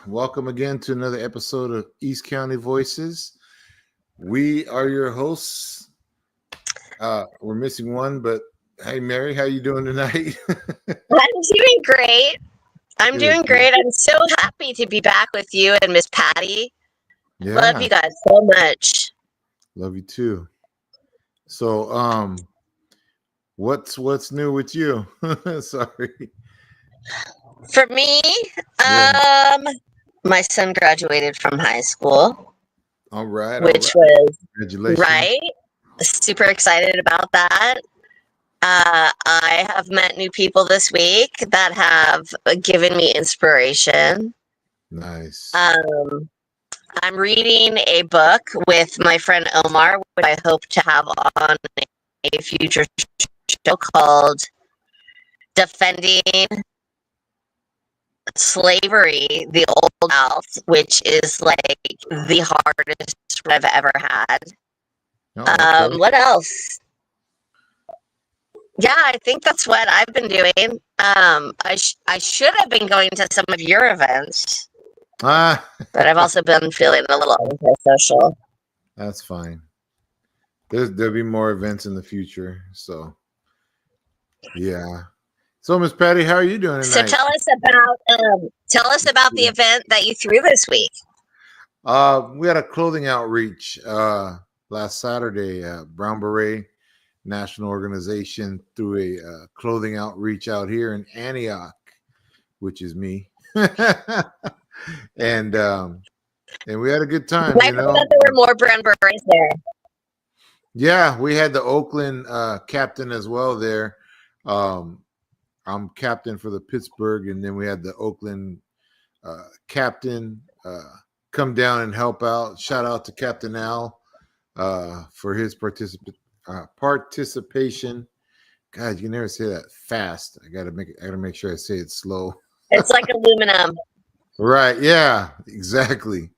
Welcome again to another episode of East County Voices. We are your hosts. We're missing one, but hey, Mary, how you doing tonight? I'm doing great. I'm Good. doing great. I'm so happy to be back with you and Miss Patty. Love Yeah, you guys so much. love you too. So, what's new with you? Sorry. For me, Yeah. my son graduated from high school, All right. All which right. was Congratulations. right. Super excited about that. I have met new people this week that have given me inspiration. Nice. Um, I'm reading a book with my friend Omar, which I hope to have on a future show, called Defending Slavery, the Old South, which is like the hardest I've ever had. Oh, okay. What else? Yeah, I think that's what I've been doing. I should have been going to some of your events, Ah, but I've also been feeling a little antisocial. that's fine. There'll be more events in the future. So, yeah. So, Miss Patty, how are you doing So tonight? tell us about the event that you threw this week. We had a clothing outreach last Saturday. Brown Beret National Organization threw a clothing outreach out here in Antioch, which is me, and we had a good time. I forgot that there were more brown berets there. Yeah, we had the Oakland captain as well there. I'm captain for the Pittsburgh, and then we had the Oakland captain come down and help out. Shout out to Captain Al for his participation. God, you can never say that fast. I gotta make sure I say it slow. It's like aluminum. Right? Yeah, exactly.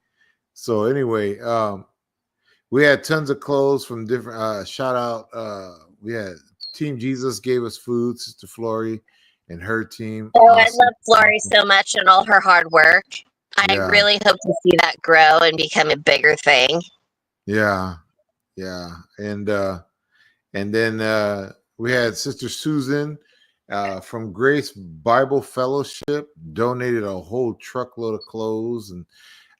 So anyway, we had tons of clothes from different. Shout out. We had Team Jesus gave us food. Sister Flory and her team. Oh, Awesome. I love Flory so much and all her hard work. I really hope to see that grow and become a bigger thing. Yeah, and then we had Sister Susan from Grace Bible Fellowship donated a whole truckload of clothes, and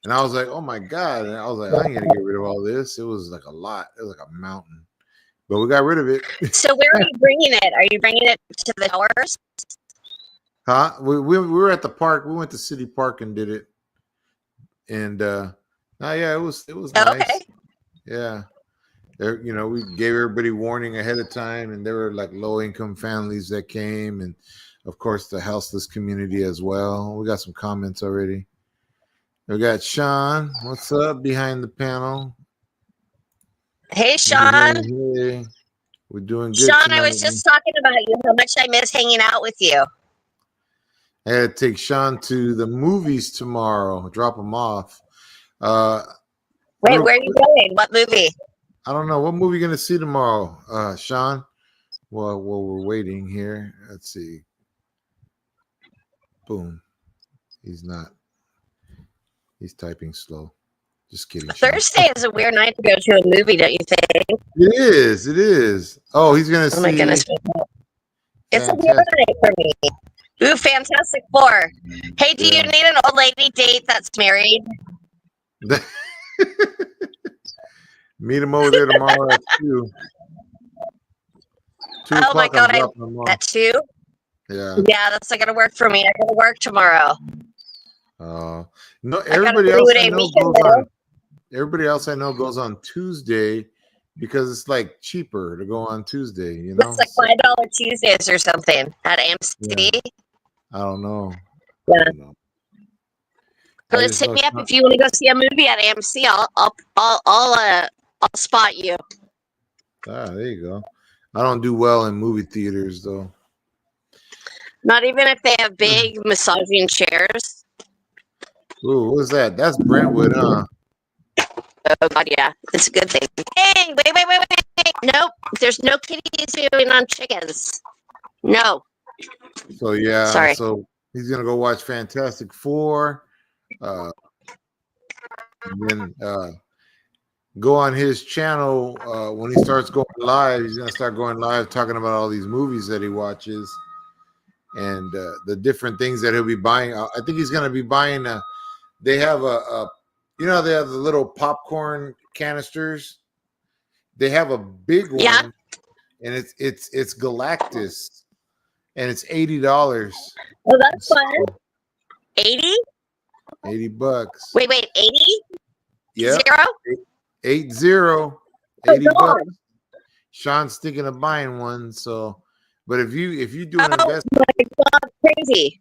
I was like, oh my God, and I was like, I ain't gonna get rid of all this. It was like a lot. It was like a mountain, but we got rid of it. So where are you bringing it? Are you bringing it to the towers? Huh? We were at the park. We went to City Park and did it, and yeah, it was nice. Okay. Yeah. There, we gave everybody warning ahead of time, and there were like low-income families that came, and of course the houseless community as well. We got some comments already. We got Sean. What's up behind the panel? Hey, Sean. Hey. We're doing good. Sean, tonight. I was just talking about you, how much I miss hanging out with you. I had to take Sean to the movies tomorrow. Drop him off. Wait, where are you going? What movie? I don't know. What movie you gonna see tomorrow, Sean? Well, we're waiting here. Let's see. Boom. He's not. He's typing slow. Just kidding. Thursday is a weird night to go to a movie, don't you think? It is. It is. Oh, he's gonna see. Oh my goodness. It's a weird night for me. Ooh, Fantastic Four. Hey, do you need an old lady date that's married? Meet him over there tomorrow at 2. 2 oh my God, at 2? Yeah. Yeah, that's not gonna work for me. I gotta work tomorrow. No, everybody else I know goes on Tuesday because it's like cheaper to go on Tuesday, It's like $5 Tuesdays or something at AMC. Yeah. I don't know. Yeah. Let's hit me up if you want to go see a movie at AMC. I'll spot you. There you go. I don't do well in movie theaters though. Not even if they have big massaging chairs. Ooh, what's that? That's Brentwood, huh? Oh God, yeah, it's a good thing. Hey, wait! Nope, there's no kitties doing on chickens. No. So yeah, Sorry. so he's gonna go watch Fantastic Four. Uh, and then go on his channel when he starts going live. He's gonna start going live talking about all these movies that he watches and the different things that he'll be buying. I think he's gonna be buying. They have they have the little popcorn canisters. They have a big one, Yeah. and it's Galactus, and it's $80. Oh, that's fun. 80? $80. Wait, 80? Yeah. 0? 80. Oh, 80 God. bucks. Sean's thinking of buying one. So, but if you do an investment, My God, crazy.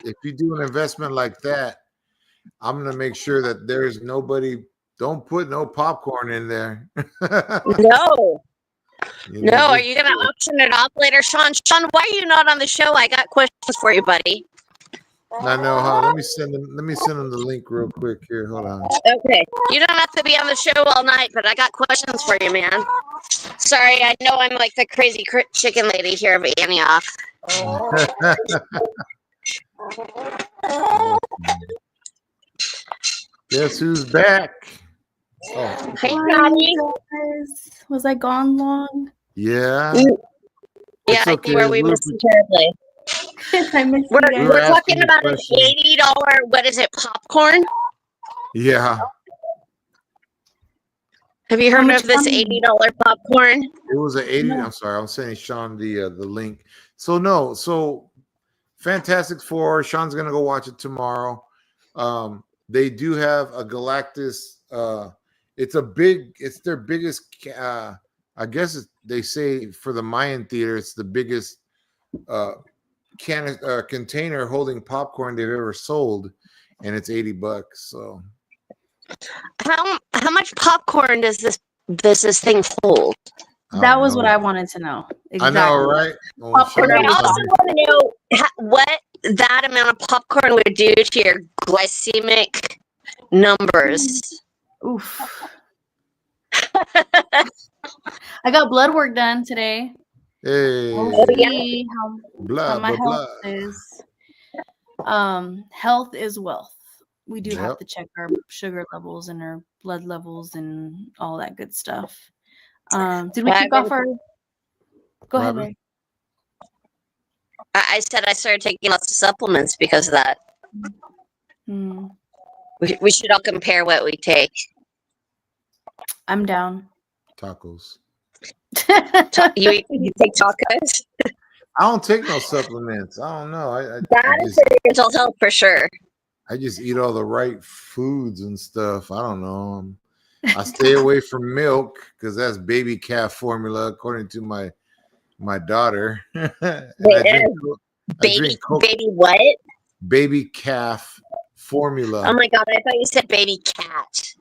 if you do an investment like that, I'm gonna make sure that there's nobody. Don't put no popcorn in there. No. You No, know, are just- you going to auction it off later, Sean? Sean, why are you not on the show? I got questions for you, buddy. I know how. Let me send them the link real quick here. Hold on. Okay. You don't have to be on the show all night, but I got questions for you, man. Sorry, I know I'm like the crazy chicken lady here of Antioch. Guess who's back? Oh, Hey, Hi, Johnny. guys. Was I gone long? yeah. Yeah, It's I think okay. where we missed you terribly. I missed We're, you guys. We were we're asking talking you about an questions. $80, what is it, popcorn? Yeah. Have you How heard much of this money? $80 popcorn? It was an 80. No. I'm sorry. I was sending Sean the link. So Fantastic Four. Sean's gonna go watch it tomorrow. They do have a Galactus. It's their biggest. I guess they say for the Mayan theater, it's the biggest container holding popcorn they've ever sold, and it's $80. So How much popcorn does this thing hold? That don't was what know. I wanted to know. Exactly. I know, right? Oh, Popcorn Sean And I was also talking- want to know what that amount of popcorn would do to your glycemic numbers. Oof. I got blood work done today. Hey, We'll yeah. see how blah my blah blah. health is. Health is wealth. We do have Yep. to check our sugar levels and our blood levels and all that good stuff. Did we kick off our? Go ahead, Robin? Larry. I said I started taking lots of supplements because of that. Hmm. We should all compare what we take. I'm down. Tacos. You take tacos? I don't take no supplements. I don't know. That is for your mental health for sure. I just eat all the right foods and stuff. I don't know. I stay away from milk because that's baby calf formula, according to my daughter. And Wait, I baby, drink Coke, baby what? baby calf formula. Oh my god, I thought you said baby cat.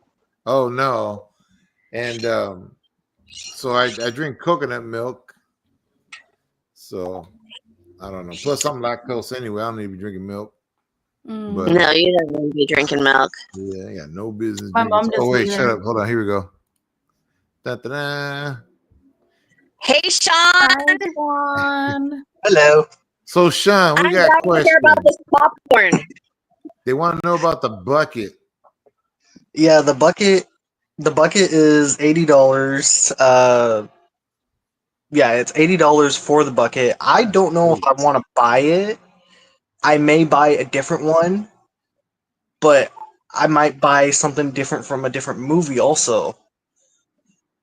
Oh no. And so I drink coconut milk. So I don't know. Plus I'm lactose anyway. I don't need to be drinking milk. Mm. But No, you don't need to be drinking milk. yeah, I got no business My drinking. mom Oh wait, doesn't shut either. up. Hold on. Here we go. Da-da-da. Hey, Sean! Hi, Dawn. Hello. So Sean, we I'm got glad to questions. hear about this popcorn. They want to know about the bucket. Yeah, the bucket is $80. Yeah, it's $80 for the bucket. I don't know if I want to buy it. I may buy a different one, but I might buy something different from a different movie also.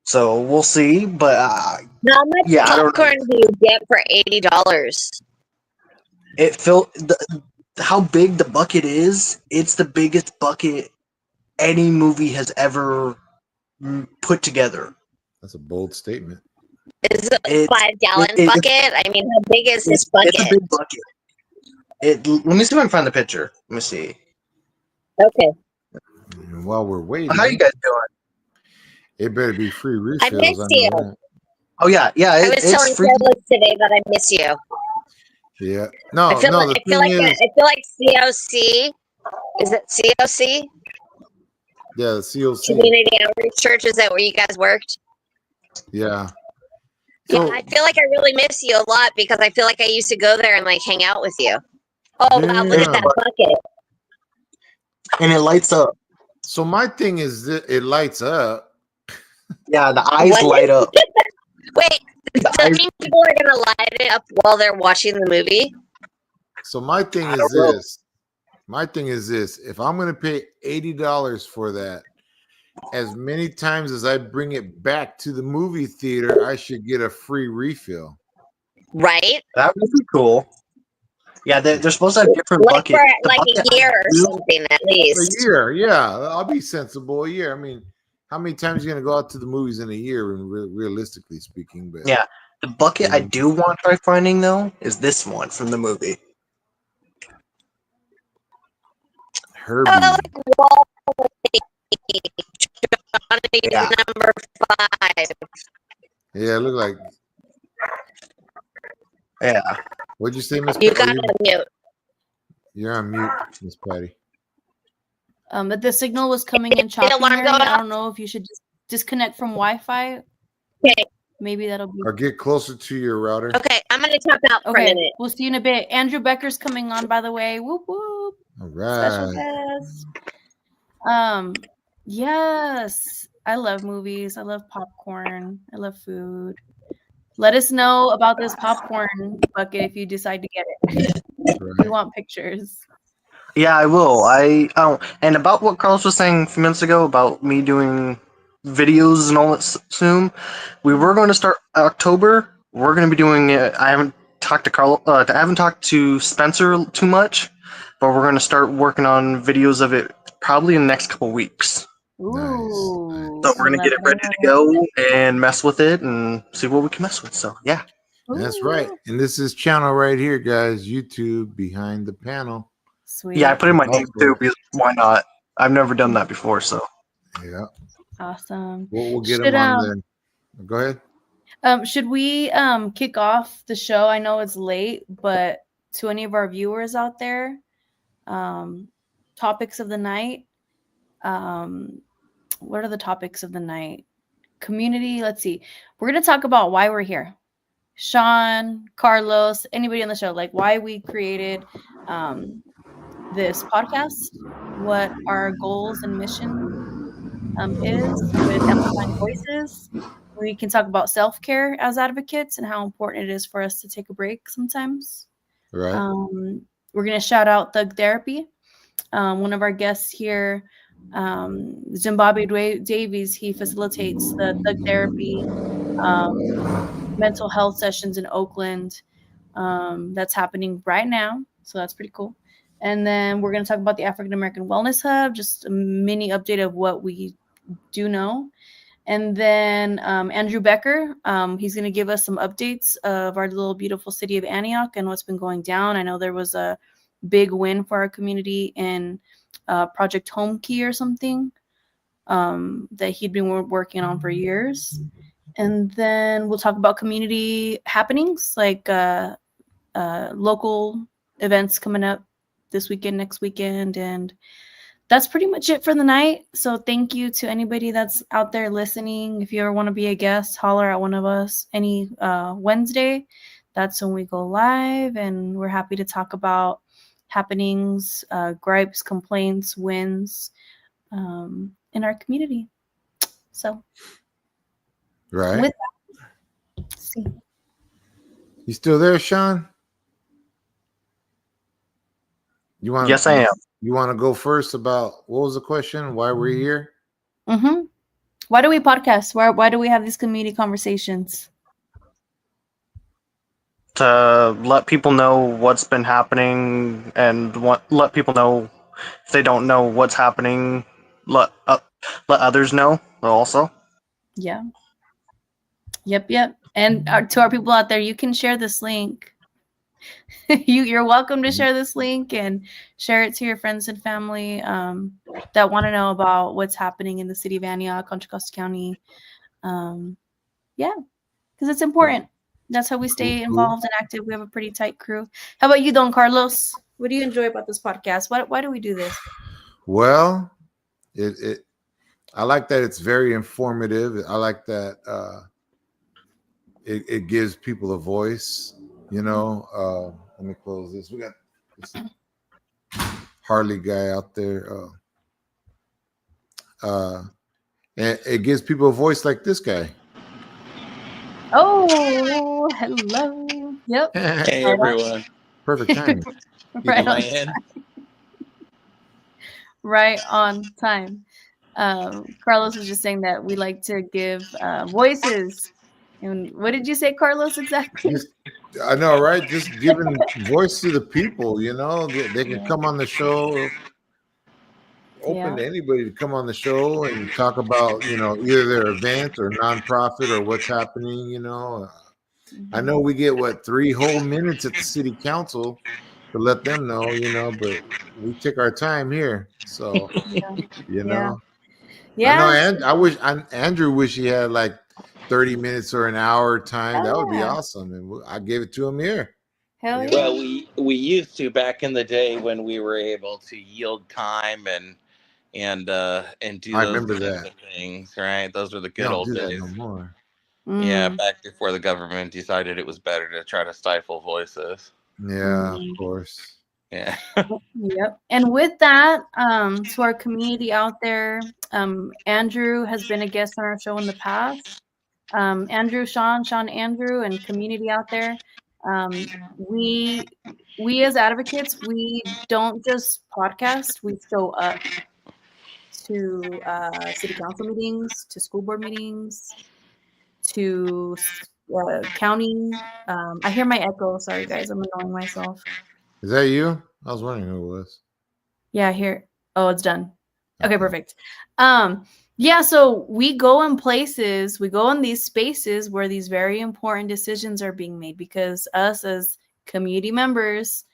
So we'll see. But How much Yeah, I don't popcorn do you get for $80? how big the bucket is. It's the biggest bucket any movie has ever put together. That's a bold statement. Is it It's- 5-gallon it- bucket? I mean, how big is this bucket? It's a big bucket. Let me see if I can find the picture. Let me see. Okay. And while we're waiting, How you guys doing? it better be free refills. missed know you. that. Oh yeah. I was telling It's free. Carlos today that I miss you. Yeah. No, I feel no. like, The thing is, I feel like COC. Is it COC? yeah, the COC. Community Outreach Church. Is that where you guys worked? Yeah. Yeah, So I feel like I really miss you a lot because I feel like I used to go there and like hang out with you. Oh wow, look at Yeah. that bucket. and it lights up. So my thing is that it lights up. Yeah, the eyes What? light up. Wait, The does that eyes, mean people are gonna light it up while they're watching the movie? So my thing I is don't know. this. My thing is this. If I'm going to pay $80 for that, as many times as I bring it back to the movie theater, I should get a free refill. Right? That would be cool. Yeah, they're supposed to have different Like buckets. for The like bucket a I year or do- something at A least. year, yeah. I'll be sensible. A year. I mean, how many times are you going to go out to the movies in a year, realistically speaking? But Yeah, the bucket I do want to try finding though is this one from the movie. Herbie. Oh, like wall Yeah. number 5. Yeah, look like. Yeah. What'd you say, Miss? You got to mute. You're on mute, Miss Patty. But the signal was coming in choppy. don't wanna Mary. go I don't know if you should just disconnect from Wi-Fi. Okay. Maybe that'll be Or get closer to your router. Okay, I'm gonna tap out for a okay. minute. We'll see you in a bit. Andrew Becker's coming on, by the way. Whoop whoop. All Special right. guest. Yes, I love movies. I love popcorn. I love food. Let us know about this popcorn bucket if you decide to get it. We Right. want pictures. Yeah, I will. And about what Carlos was saying a few minutes ago about me doing videos and all that soon. We were going to start October. We're going to be doing it. I haven't talked to Carl. I haven't talked to Spencer too much, but we're going to start working on videos of it probably in the next couple weeks. Ooh. So we're going to get it ready to go and mess with it and see what we can mess with. So yeah. That's right. And this is channel right here, guys. YouTube Behind the Panel. Sweet. Yeah, I put in my name Also- too because why not? I've never done that before, so. Yeah. Awesome. We'll get Should, them on there. Go ahead. Should we kick off the show? I know it's late, but to any of our viewers out there, topics of the night. What are the topics of the night? Community. Let's see. We're going to talk about why we're here. Sean, Carlos, anybody on the show, like why we created this podcast, what our goals and mission is with Amplifying Voices. We can talk about self-care as advocates and how important it is for us to take a break sometimes. Right. We're going to shout out Thug Therapy. One of our guests here, Zimbabwe Davies, he facilitates the Thug Therapy mental health sessions in Oakland. That's happening right now. So that's pretty cool. And then we're going to talk about the African American Wellness Hub, just a mini update of what we do know. And then Andrew Becker, he's going to give us some updates of our little beautiful city of Antioch and what's been going down. I know there was a big win for our community in Project Home Key or something that he'd been working on for years. And then we'll talk about community happenings like local events coming up this weekend, next weekend. And that's pretty much it for the night. So thank you to anybody that's out there listening. If you ever want to be a guest, holler at one of us any Wednesday. That's when we go live, and we're happy to talk about happenings, gripes, complaints, wins in our community. So Right. with that, let's see. You still there, Sean? You want? Yes, I am. You want to go first about what was the question? Why we're here? Mm-hmm. Why do we podcast? Why do we have these community conversations? To let people know what's been happening and let people know if they don't know what's happening, let others know also. Yeah. Yep. And to our people out there, you can share this link. You're welcome to share this link and share it to your friends and family that want to know about what's happening in the city of Antioch, Contra Costa County. Yeah, because it's important. That's how we stay involved and active. We have a pretty tight crew. How about you, Don Carlos? What do you enjoy about this podcast? Why do we do this? Well, I like that it's very informative. I like that it gives people a voice. You know, let me close this. We got this. Harley guy out there. And it gives people a voice like this guy. Oh, hello. Yep. Hey Right on. everyone. Perfect timing. Right Am I on. in? Right on time. Carlos was just saying that we like to give voices. And what did you say, Carlos, exactly? Just, I know, right? Just giving voice to the people, they can Yeah. come on the show, open to anybody to come on the show and talk about, either their event or nonprofit or what's happening, I know we get 3 whole minutes at the city council to let them know, but we take our time here. So, Yeah. I know, Yes. and Andrew wish he had like 30 minutes or an hour time. That would be awesome. And I gave it to him here. Hell yeah. Well, we used to back in the day when we were able to yield time and do I those remember kinds that. of things, right? Those were the They good don't old do that days. no more. Yeah, back before the government decided it was better to try to stifle voices. Yeah, of course. Yeah. Yep. And with that, to our community out there, Andrew has been a guest on our show in the past. Andrew, Sean, Andrew, and community out there. We as advocates, we don't just podcast, we show up to city council meetings, to school board meetings, to county. I hear my echo. Sorry, guys. I'm annoying myself. Is that you? I was wondering who it was. Yeah, here. Oh, it's done. Okay, perfect. Yeah, so we go in places, we go in these spaces where these very important decisions are being made because us as community members,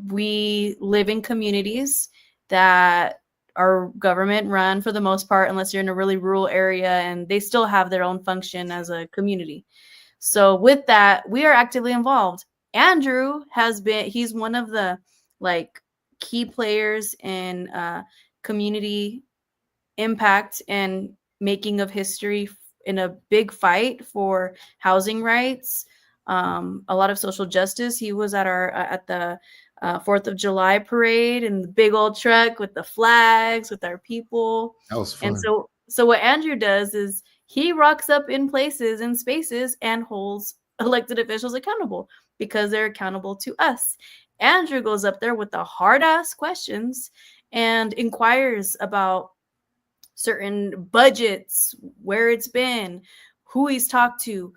we live in communities that are government run for the most part, unless you're in a really rural area, and they still have their own function as a community. So with that, we are actively involved. Andrew he's one of the key players in community impact and making of history in a big fight for housing rights, a lot of social justice. He was at our at the 4th of July parade in the big old truck with the flags with our people. That was fun. And so what Andrew does is he rocks up in places and spaces and holds elected officials accountable because they're accountable to us. Andrew goes up there with the hard ass questions and inquires about certain budgets, where it's been, who he's talked to,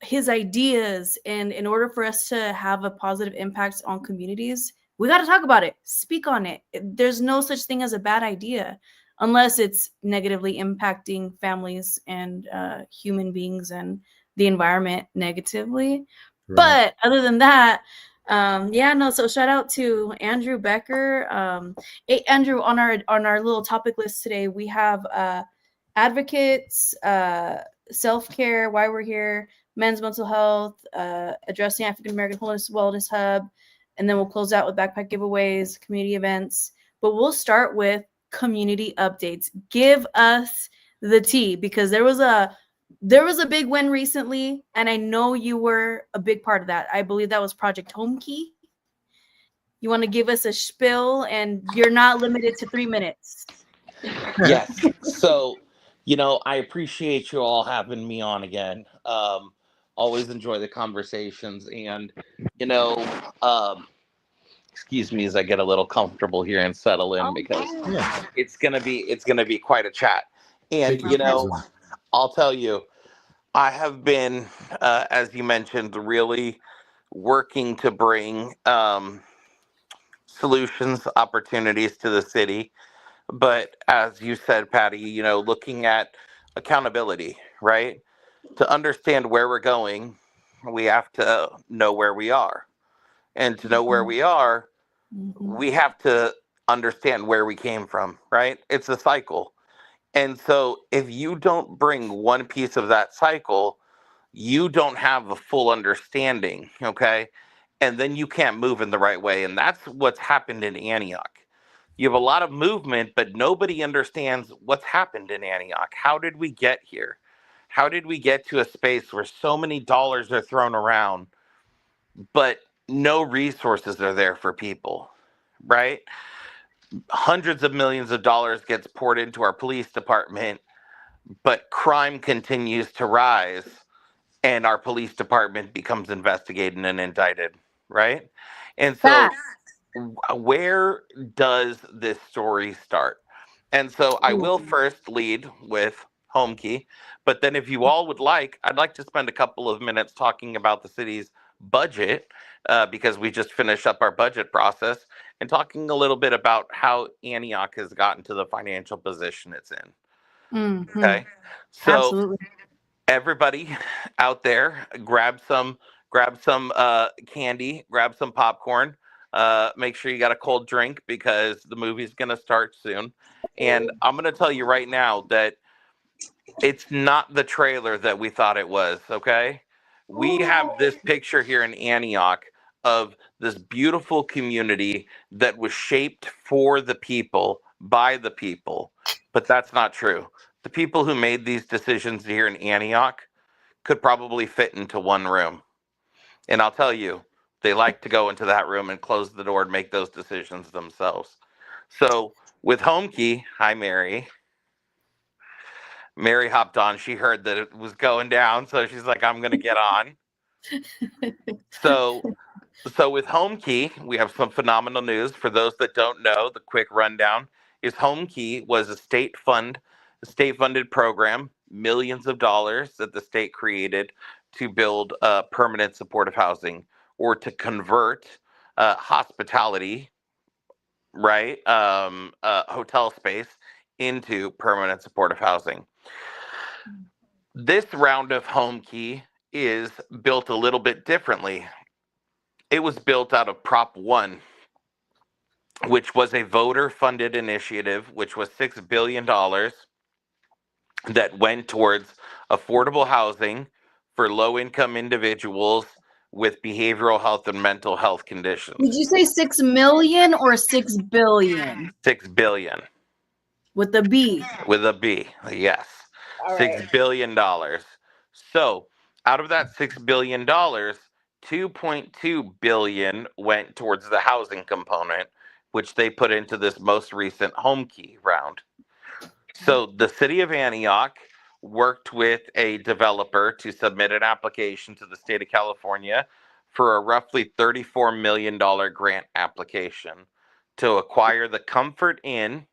his ideas. And in order for us to have a positive impact on communities, we got to talk about it, speak on it. There's no such thing as a bad idea unless it's negatively impacting families and human beings and the environment negatively. Right. But other than that, so shout out to Andrew Becker. Hey, Andrew, on our little topic list today, we have advocates, self-care, why we're here, men's mental health, addressing African American Wellness Hub, and then we'll close out with backpack giveaways, community events. But we'll start with community updates. Give us the tea, because there was a big win recently, and I know you were a big part of that. I believe that was Project Home Key. You want to give us a spiel, and you're not limited to 3 minutes. Yes. So, I appreciate you all having me on again. Always enjoy the conversations, and, excuse me as I get a little comfortable here and settle in, because it's gonna be quite a chat. And I'll tell you, I have been, as you mentioned, really working to bring solutions, opportunities to the city. But as you said, Patty, looking at accountability, right? To understand where we're going, we have to know where we are. And to know where we are, we have to understand where we came from, right? It's a cycle. And so if you don't bring one piece of that cycle, you don't have a full understanding, okay? And then you can't move in the right way. And that's what's happened in Antioch. You have a lot of movement, but nobody understands what's happened in Antioch. How did we get here? How did we get to a space where so many dollars are thrown around, but no resources are there for people, right? Hundreds of millions of dollars gets poured into our police department, but crime continues to rise, and our police department becomes investigated and indicted, right? And so, Facts. where does this story start? And so, I will Ooh. first lead with Home Key, but then, if you all would like, I'd like to spend a couple of minutes talking about the city's budget, because we just finished up our budget process, and talking a little bit about how Antioch has gotten to the financial position it's in. Mhm. Okay. So, Absolutely. everybody out there, grab some candy, grab some popcorn. Make sure you got a cold drink because the movie's gonna start soon. And I'm gonna tell you right now that it's not the trailer that we thought it was. Okay, we have this picture here in Antioch of this beautiful community that was shaped for the people by the people, but that's not true. The people who made these decisions here in Antioch could probably fit into one room. And I'll tell you, they like to go into that room and close the door and make those decisions themselves. So with Home Key, hi Mary. Mary hopped on. She heard that it was going down, so she's like, I'm gonna get on. So with Home Key, we have some phenomenal news. For those that don't know, the quick rundown is Home Key was a state funded program, millions of dollars that the state created to build permanent supportive housing or to convert hospitality, right, hotel space into permanent supportive housing. This round of Home Key is built a little bit differently. It was built out of Prop 1, which was a voter funded initiative, which was $6 billion that went towards affordable housing for low income individuals with behavioral health and mental health conditions. Did you say 6 million or 6 billion? 6 billion With the B. with a B, yes. All $6 right. billion. So out of that $6 billion, 2.2 billion went towards the housing component, which they put into this most recent Home Key round. So the city of Antioch worked with a developer to submit an application to the state of California for a roughly $34 million grant application to acquire the Comfort Inn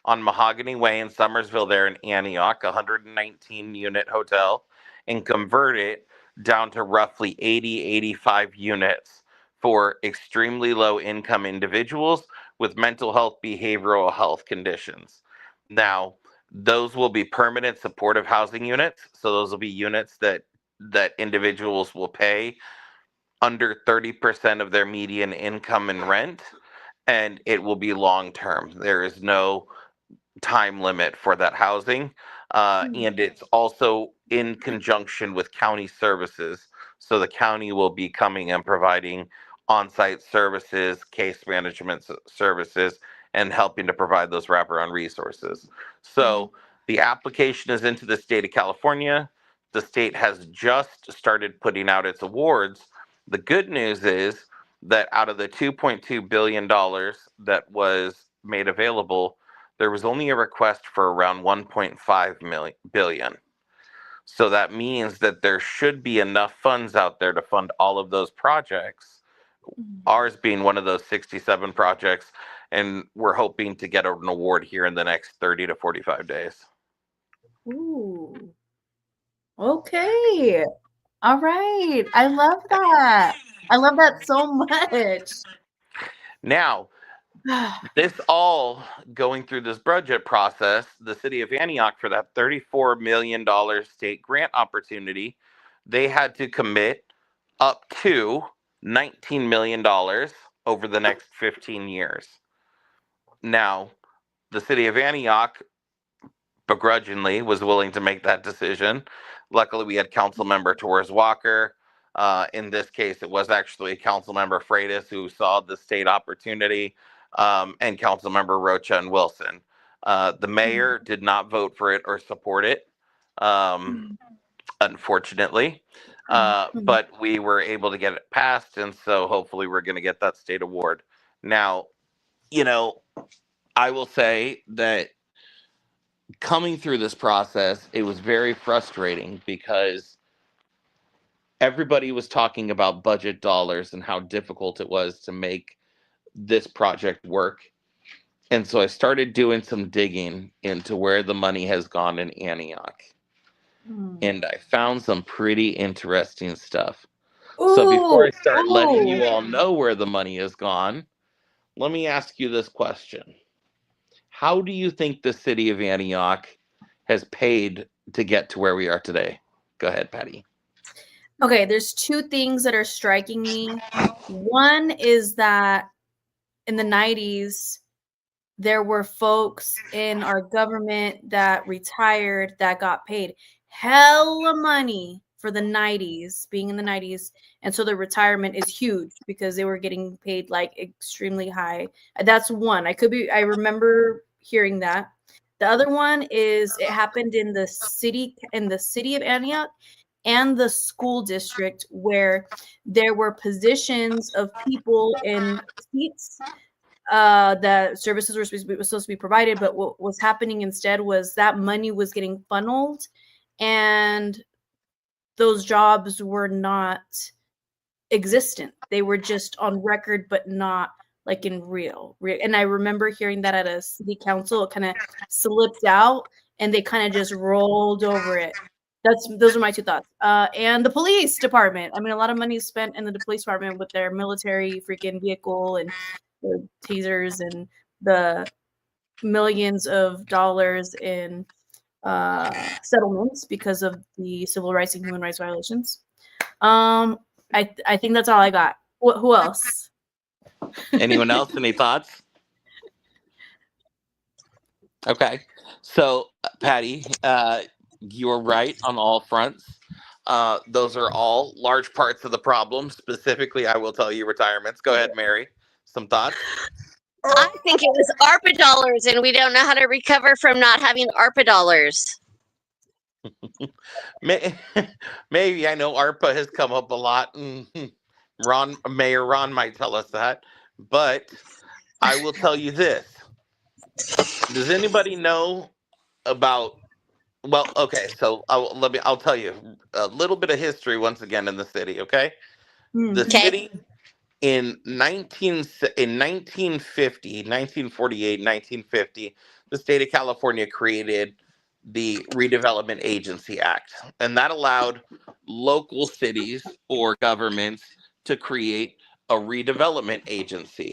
on Mahogany Way in Summersville there in Antioch, a 119 unit hotel, and convert it down to roughly 85 units for extremely low income individuals with mental health, behavioral health conditions. Now, those will be permanent supportive housing units. So those will be units that individuals will pay under 30% of their median income in rent, and it will be long term. There is no time limit for that housing. And it's also in conjunction with county services. So the county will be coming and providing on-site services, case management services, and helping to provide those wraparound resources. So the application is into the state of California. The state has just started putting out its awards. The good news is that out of the $2.2 billion that was made available, there was only a request for around 1.5 billion. So that means that there should be enough funds out there to fund all of those projects. Ours being one of those 67 projects, and we're hoping to get an award here in the next 30 to 45 days. Ooh. Okay. All right. I love that. I love that so much. Now, this all going through this budget process, the city of Antioch, for that $34 million state grant opportunity, they had to commit up to $19 million over the next 15 years. Now, the city of Antioch begrudgingly was willing to make that decision. Luckily, we had council member Torres Walker. In this case, it was actually council member Freitas who saw the state opportunity, and council member Rocha and Wilson. The mayor did not vote for it or support it, unfortunately. But we were able to get it passed, and so hopefully we're going to get that state award. Now, you know, I will say that coming through this process, it was very frustrating because everybody was talking about budget dollars and how difficult it was to make this project work. And so I started doing some digging into where the money has gone in Antioch. And I found some pretty interesting stuff. So before I start letting you all know where the money has gone, let me ask you this question. How do you think the city of Antioch has paid to get to where we are today? Go ahead, Patty. Okay, there's two things that are striking me. One is that in the 90s, there were folks in our government that retired that got paid hella money for the 90s, being in the 90s. And so the retirement is huge because they were getting paid like extremely high. That's one. I remember hearing that. The other one is it happened in the city of Antioch and the school district where there were positions of people in seats that services were supposed to be provided, but what was happening instead was that money was getting funneled and those jobs were not existent. They were just on record, but not like in real. And I remember hearing that at a city council. It kind of slipped out and they kind of just rolled over it. Those are my two thoughts. And the police department. I mean, a lot of money is spent in the police department with their military freaking vehicle and the tasers and the millions of dollars in settlements because of the civil rights and human rights violations. I think that's all I got. Who else? Anyone else? Any thoughts? Okay. So, Patty, you're right on all fronts. Those are all large parts of the problem. Specifically, I will tell you retirements. Go ahead, Mary. Some thoughts? I think it was ARPA dollars, and we don't know how to recover from not having ARPA dollars. Maybe. I know ARPA has come up a lot, and Mayor Ron might tell us that. But I will tell you this. Does anybody know about? Well, okay. So I'll tell you a little bit of history once again in the city. Okay, the Okay. city in 1950, 1948, 1950, the state of California created the Redevelopment Agency Act, and that allowed local cities or governments to create a redevelopment agency.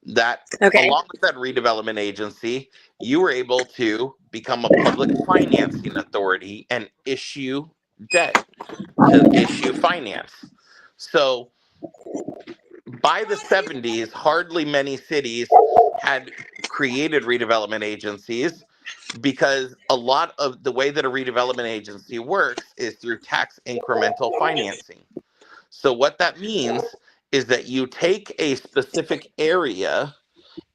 That Okay. along with that redevelopment agency, you were able to become a public financing authority and issue debt to issue finance. So by the 70s, hardly many cities had created redevelopment agencies because a lot of the way that a redevelopment agency works is through tax incremental financing. So what that means is that you take a specific area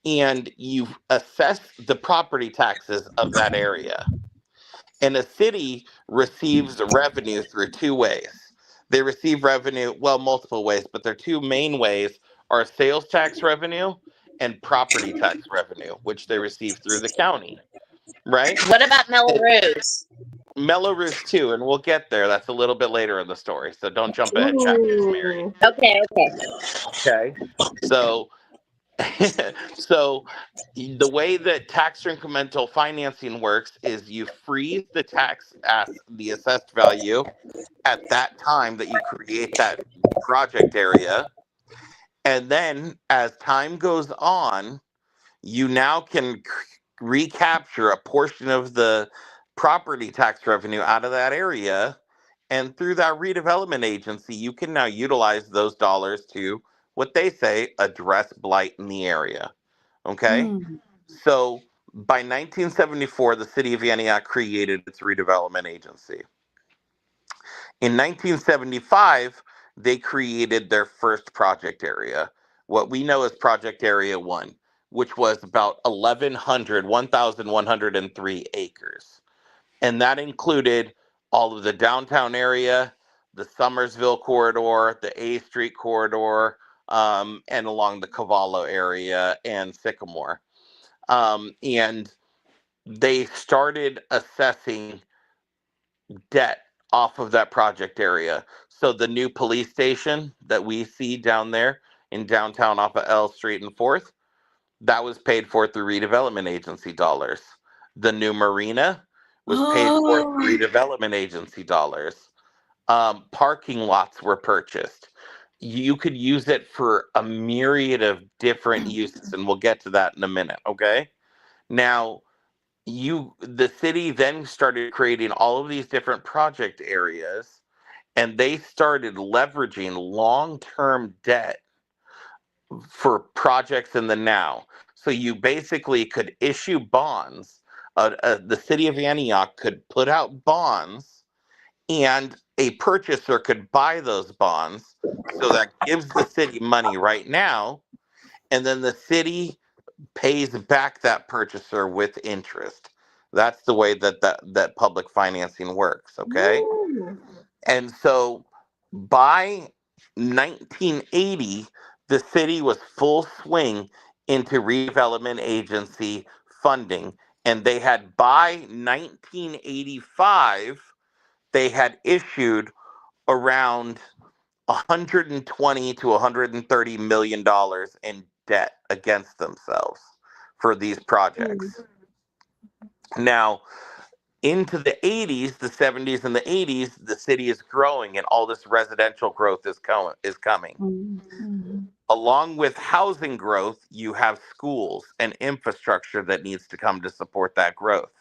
and you assess the property taxes of that area. And a city receives revenue through two ways. They receive revenue, well, multiple ways, but their two main ways are sales tax revenue and property tax revenue, which they receive through the county, right? What about Melrose? Melrose too, and we'll get there. That's a little bit later in the story, so don't jump ahead, chapters, Mary. Okay. Okay, so so the way that tax incremental financing works is you freeze the tax at the assessed value at that time that you create that project area, and then as time goes on, you now can recapture a portion of the property tax revenue out of that area, and through that redevelopment agency you can now utilize those dollars to what they say address blight in the area. Okay, so by 1974 the city of Antioch created its redevelopment agency. In 1975 they created their first project area, what we know as Project Area 1, which was about 1,103 acres. And that included all of the downtown area, the Summersville corridor, the A Street corridor, and along the Cavallo area and Sycamore. And they started assessing debt off of that project area. So the new police station that we see down there in downtown off of L Street and 4th, that was paid for through redevelopment agency dollars. The new marina was paid for through redevelopment agency dollars. Parking lots were purchased. You could use it for a myriad of different uses, and we'll get to that in a minute, okay? Now, the city then started creating all of these different project areas, and they started leveraging long-term debt for projects in the now. So you basically could issue bonds. The city of Antioch could put out bonds, and a purchaser could buy those bonds. So that gives the city money right now, and then the city pays back that purchaser with interest. That's the way that public financing works, okay? Ooh. And so by 1980, the city was full swing into redevelopment agency funding. And they had, by 1985, they had issued around 120 to 130 million dollars in debt against themselves for these projects. Now, into the 80s, the 70s, and the 80s, the city is growing and all this residential growth is coming. Mm-hmm. Along with housing growth, you have schools and infrastructure that needs to come to support that growth.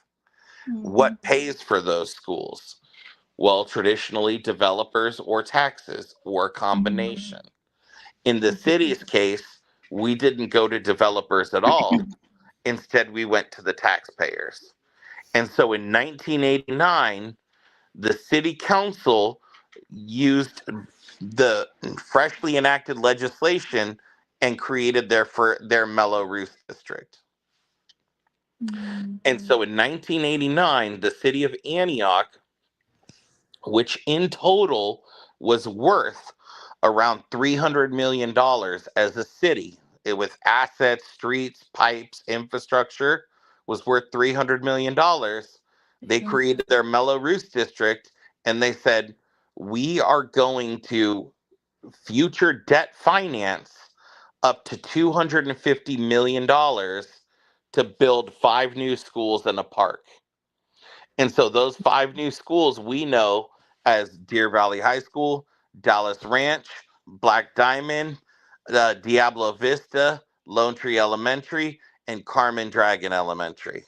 Mm-hmm. What pays for those schools? Well, traditionally developers or taxes or a combination. In the city's case, we didn't go to developers at all. Instead, we went to the taxpayers. And so in 1989, the city council used the freshly enacted legislation and created their Mello-Roos district. Mm-hmm. And so in 1989, the city of Antioch, which in total was worth around $300 million as a city, with assets, streets, pipes, infrastructure, was worth $300 million. They created their Mello-Roos district, and they said, we are going to future debt finance up to $250 million to build 5 new schools and a park. And so those 5 new schools we know as Deer Valley High School, Dallas Ranch, Black Diamond, Diablo Vista, Lone Tree Elementary, and Carmen Dragon Elementary.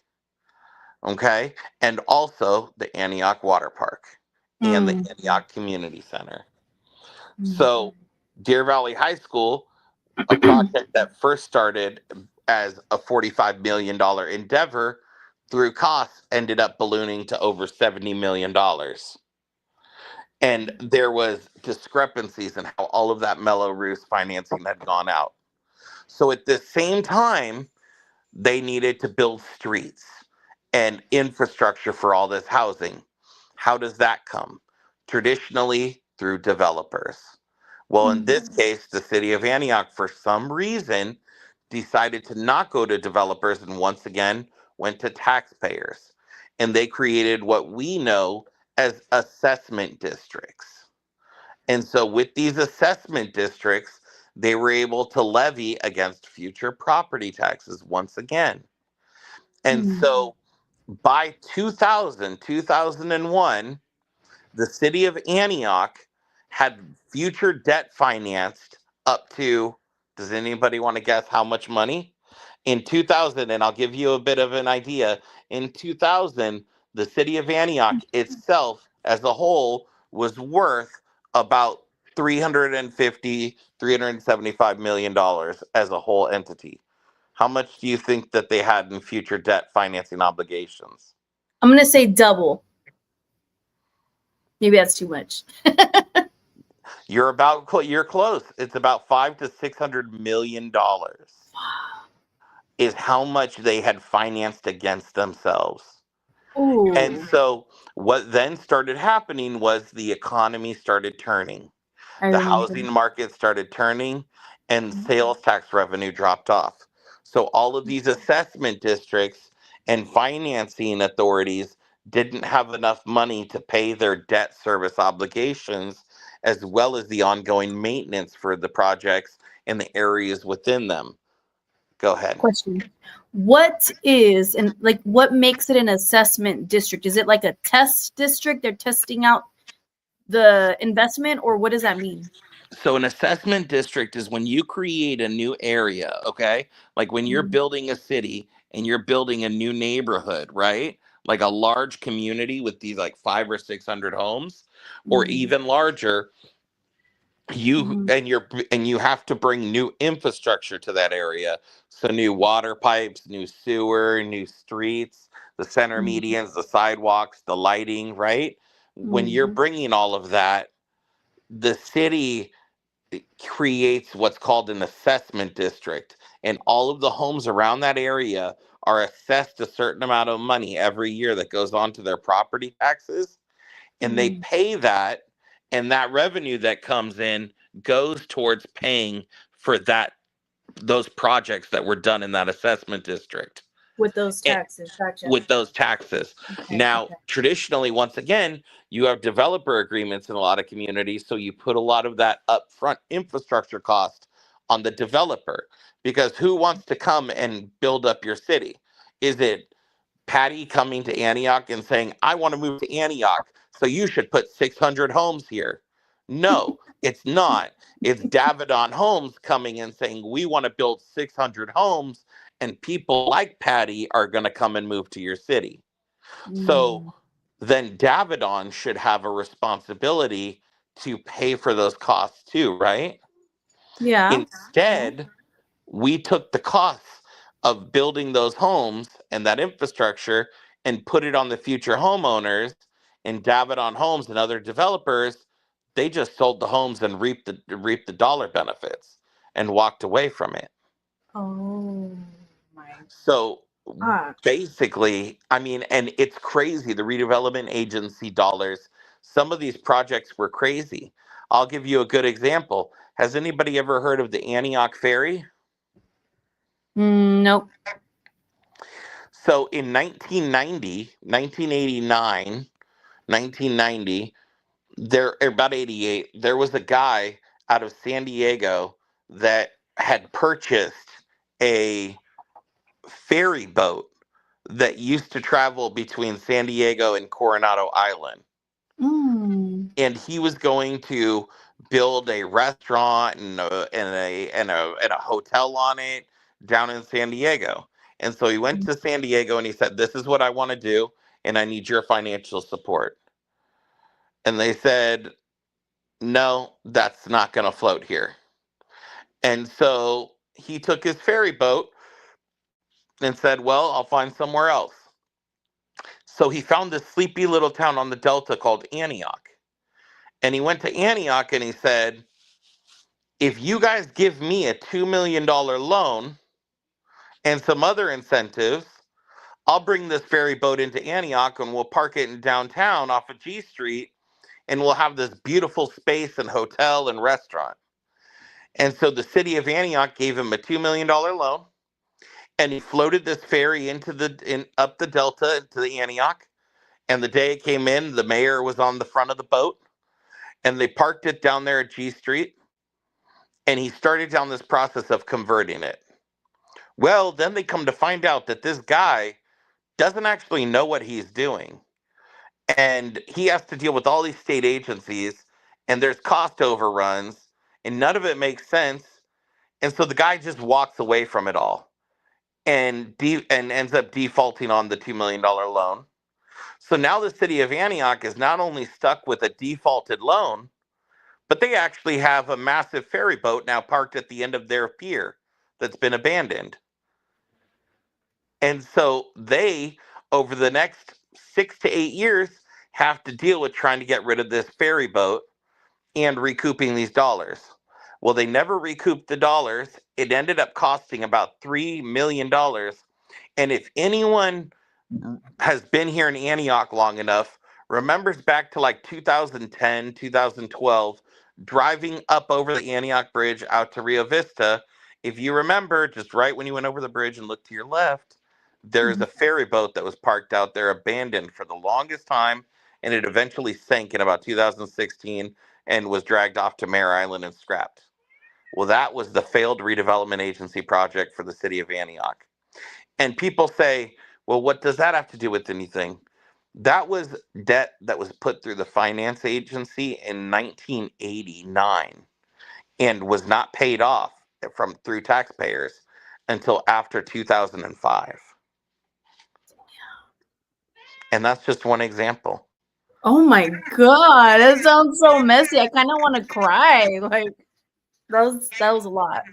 Okay? And also the Antioch Water Park and the Antioch Community Center. So Deer Valley High School, a project that first started as a $45 million endeavor, through costs ended up ballooning to over $70 million. And there was discrepancies in how all of that Mello-Roos financing had gone out. So at the same time, they needed to build streets and infrastructure for all this housing. How does that come? Traditionally, through developers. Well, in this case, the city of Antioch, for some reason, decided to not go to developers and once again went to taxpayers. And they created what we know as assessment districts. And so with these assessment districts, they were able to levy against future property taxes once again. And so by 2001, the city of Antioch had future debt financed up to, does anybody want to guess how much money? In 2000, and I'll give you a bit of an idea, in 2000, the city of Antioch itself as a whole was worth about $375 million as a whole entity. How much do you think that they had in future debt financing obligations? I'm going to say double. Maybe that's too much. You're close. It's about $500 to $600 million is how much they had financed against themselves. Ooh. And so what then started happening was the economy started turning. The housing market started turning, and sales tax revenue dropped off. So all of these assessment districts and financing authorities didn't have enough money to pay their debt service obligations, as well as the ongoing maintenance for the projects and the areas within them. Go ahead. Question. What is and like what makes it an assessment district? Is it like a test district? They're testing out the investment, or what does that mean? So an assessment district is when you create a new area, okay? Like when you're building a city and you're building a new neighborhood, right? Like a large community with these like 500 or 600 homes, or even larger, you have to bring new infrastructure to that area. So new water pipes, new sewer, new streets, the center medians, the sidewalks, the lighting, right? When you're bringing all of that, the city creates what's called an assessment district, and all of the homes around that area are assessed a certain amount of money every year that goes on to their property taxes, and they pay that, and that revenue that comes in goes towards paying for those projects that were done in that assessment district With those taxes. Gotcha. with those taxes. Okay, Now, traditionally, once again, you have developer agreements in a lot of communities, so you put a lot of that upfront infrastructure cost on the developer, because who wants to come and build up your city? Is it Patty coming to Antioch and saying, I want to move to Antioch, so you should put 600 homes here? No, it's not. It's Davidoff Homes coming and saying, we want to build 600 homes, and people like Patty are going to come and move to your city. So then Davidoff should have a responsibility to pay for those costs too, right? Yeah. Instead, we took the costs of building those homes and that infrastructure and put it on the future homeowners, and Davidoff Homes and other developers. They just sold the homes and reaped the dollar benefits and walked away from it. Oh my. So basically, I mean, and it's crazy, the redevelopment agency dollars. Some of these projects were crazy. I'll give you a good example. Has anybody ever heard of the Antioch Ferry? Nope. So in 1990, 1989, 1990, there about 88, there was a guy out of San Diego that had purchased a ferry boat that used to travel between San Diego and Coronado Island. And he was going to build a restaurant and a hotel on it down in San Diego. And so he went to San Diego and he said, this is what I want to do, and I need your financial support. And they said, no, that's not going to float here. And so he took his ferry boat and said, well, I'll find somewhere else. So he found this sleepy little town on the Delta called Antioch. And he went to Antioch and he said, if you guys give me a $2 million loan and some other incentives, I'll bring this ferry boat into Antioch and we'll park it in downtown off of G Street, and we'll have this beautiful space and hotel and restaurant. And so the city of Antioch gave him a $2 million loan, and he floated this ferry up the Delta to the Antioch. And the day it came in, the mayor was on the front of the boat, and they parked it down there at G Street. And he started down this process of converting it. Well, then they come to find out that this guy doesn't actually know what he's doing. And he has to deal with all these state agencies, and there's cost overruns, and none of it makes sense. And so the guy just walks away from it all and ends up defaulting on the $2 million loan. So now the city of Antioch is not only stuck with a defaulted loan, but they actually have a massive ferry boat now parked at the end of their pier that's been abandoned. And so they, over the next 6 to 8 years, have to deal with trying to get rid of this ferry boat and recouping these dollars. Well, they never recouped the dollars. It ended up costing about $3 million. And if anyone has been here in Antioch long enough, remembers back to like 2010, 2012, driving up over the Antioch Bridge out to Rio Vista, if you remember, just right when you went over the bridge and looked to your left, there's a ferry boat that was parked out there abandoned for the longest time, and it eventually sank in about 2016 and was dragged off to Mare Island and scrapped. Well, that was the failed redevelopment agency project for the city of Antioch. And people say, well, what does that have to do with anything? That was debt that was put through the finance agency in 1989 and was not paid off through taxpayers until after 2005. And that's just one example. Oh my god, that sounds so messy. I kind of want to cry. Like that was a lot.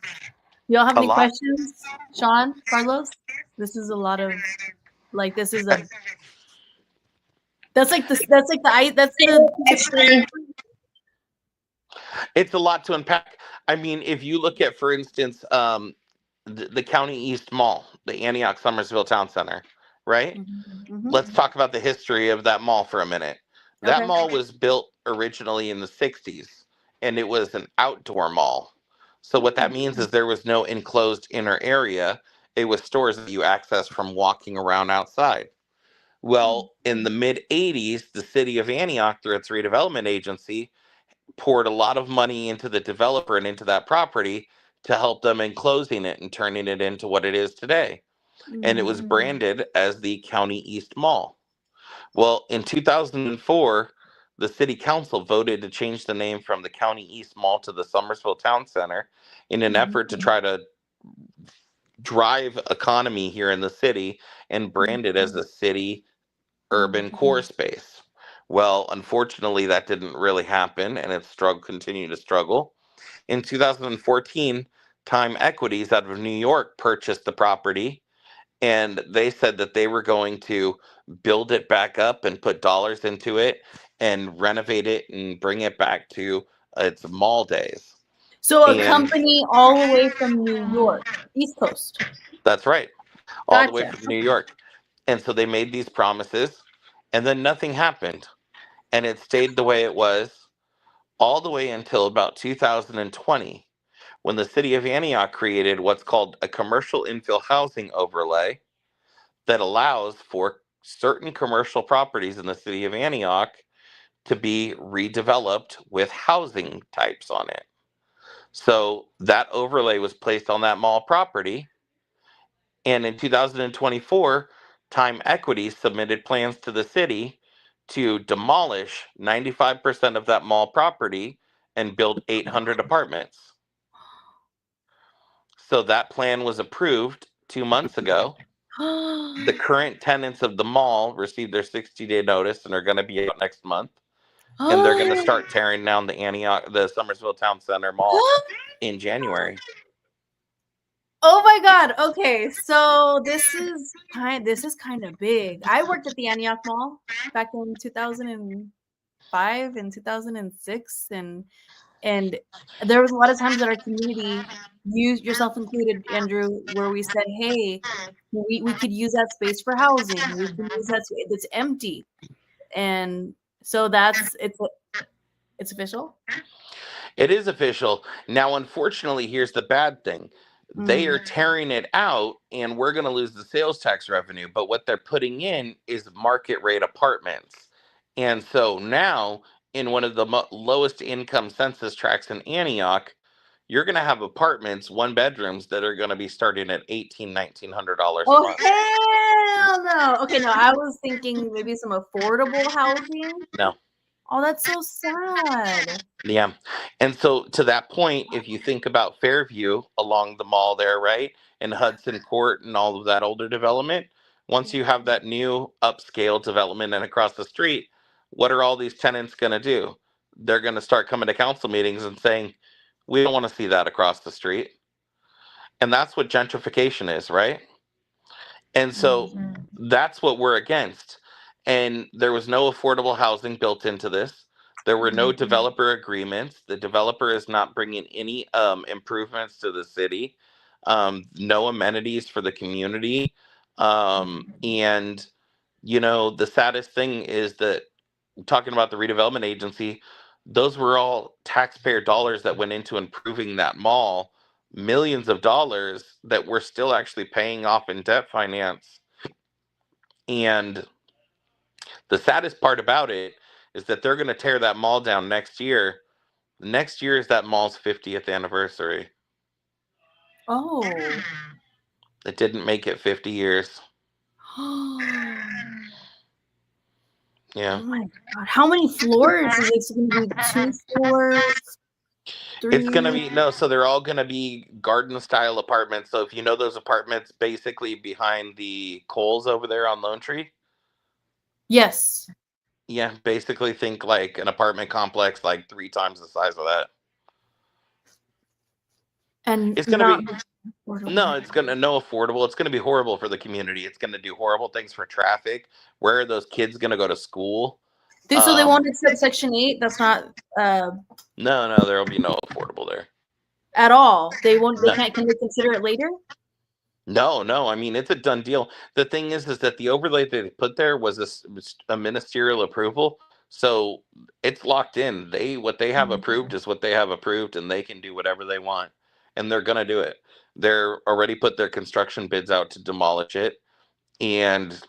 Y'all have any questions, Sean, Carlos? This is a lot of like this is a It's a lot to unpack. I mean, if you look at, for instance, the County East Mall, the Antioch Summersville Town Center, right? Mm-hmm. Let's talk about the history of that mall for a minute. That mall was built originally in the 60s, and it was an outdoor mall. So what that means is there was no enclosed inner area. It was stores that you accessed from walking around outside. Well, in the mid 80s, the city of Antioch, through its redevelopment agency, poured a lot of money into the developer and into that property to help them in closing it and turning it into what it is today. And it was branded as the County East Mall. Well, in 2004, the city council voted to change the name from the County East Mall to the Summersville Town Center in an effort to try to drive economy here in the city and brand it as a city urban core space. Well, unfortunately, that didn't really happen, and it continued to struggle. In 2014, Time Equities out of New York purchased the property, and they said that they were going to build it back up and put dollars into it and renovate it and bring it back to its mall days. So a company all the way from New York, East Coast. That's right. All the way from New York. And so they made these promises, and then nothing happened. And it stayed the way it was all the way until about 2020, when the city of Antioch created what's called a commercial infill housing overlay that allows for certain commercial properties in the city of Antioch to be redeveloped with housing types on it. So that overlay was placed on that mall property. And in 2024, Time Equity submitted plans to the city to demolish 95% of that mall property and build 800 apartments. So that plan was approved 2 months ago. The current tenants of the mall received their 60-day notice and are going to be out next month. And they're going to start tearing down the Summersville Town Center Mall in January. Oh my God. Okay. So this is kind of big. I worked at the Antioch Mall back in 2005 and 2006. And there was a lot of times that our community, you yourself included, Andrew, where we said, hey, we could use that space for housing. We can use that space. It's empty. And so it's official. It is official. Now, unfortunately, here's the bad thing. They are tearing it out, and we're going to lose the sales tax revenue. But what they're putting in is market rate apartments. And so now, in one of the lowest income census tracts in Antioch, you're going to have apartments, one bedrooms, that are going to be starting at $1,800-$1,900 a month. Hell no. Okay, no, I was thinking maybe some affordable housing. No. Oh, that's so sad. Yeah. And so to that point, if you think about Fairview along the mall there, right, and Hudson Court and all of that older development, once you have that new upscale development and across the street, what are all these tenants going to do? They're going to start coming to council meetings and saying, we don't want to see that across the street. And that's what gentrification is, right? And so that's what we're against. And there was no affordable housing built into this. There were no developer agreements. The developer is not bringing any improvements to the city, no amenities for the community. And, you know, the saddest thing is that talking about the redevelopment agency, those were all taxpayer dollars that went into improving that mall, millions of dollars that we're still actually paying off in debt finance. And the saddest part about it is that they're going to tear that mall down next year. Next year is that mall's 50th anniversary. Oh. It didn't make it 50 years. Yeah. Oh my God. How many floors is it going to be? 2 floors? 3? It's going to be, no, so they're all going to be garden style apartments. So if you know those apartments basically behind the Kohl's over there on Lone Tree. Yes. Yeah, basically think like an apartment complex, like 3 times the size of that. And it's gonna be affordable. no, it's gonna no affordable. It's gonna be horrible for the community. It's gonna do horrible things for traffic. Where are those kids gonna go to school? So they wanted Section 8. That's not No, there will be no affordable there at all. They won't. They No. can't. Can they consider it later? No. I mean, it's a done deal. The thing is that the overlay they put there was a ministerial approval, so it's locked in. What they have approved is what they have approved, and they can do whatever they want, and they're gonna do it. They're already put their construction bids out to demolish it, and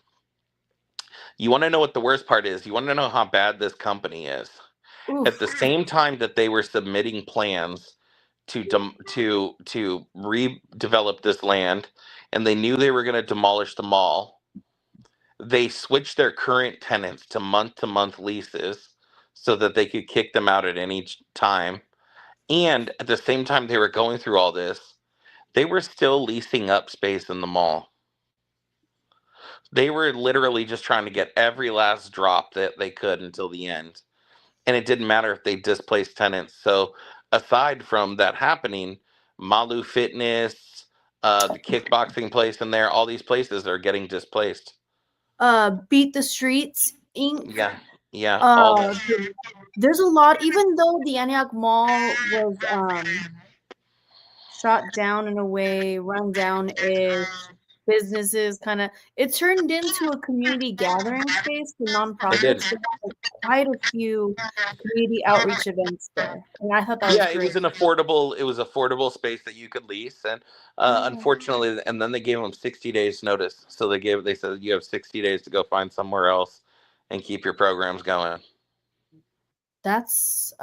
you want to know what the worst part is? You want to know how bad this company is? Oof. At the same time that they were submitting plans to redevelop this land, and they knew they were going to demolish the mall, they switched their current tenants to month leases so that they could kick them out at any time. And at the same time they were going through all this, they were still leasing up space in the mall. They were literally just trying to get every last drop that they could until the end. And it didn't matter if they displaced tenants. So aside from that happening, Malu Fitness, the kickboxing place in there, all these places are getting displaced. Beat the Streets Inc. Yeah. All that. There's a lot, even though the Antioch Mall was shot down in a way, run down ish, businesses kind of, it turned into a community gathering space for nonprofits. It did. So quite a few community outreach events there, and I thought that was great. It was affordable space that you could lease, and unfortunately, and then they gave them 60 days notice. So they said you have 60 days to go find somewhere else and keep your programs going. That's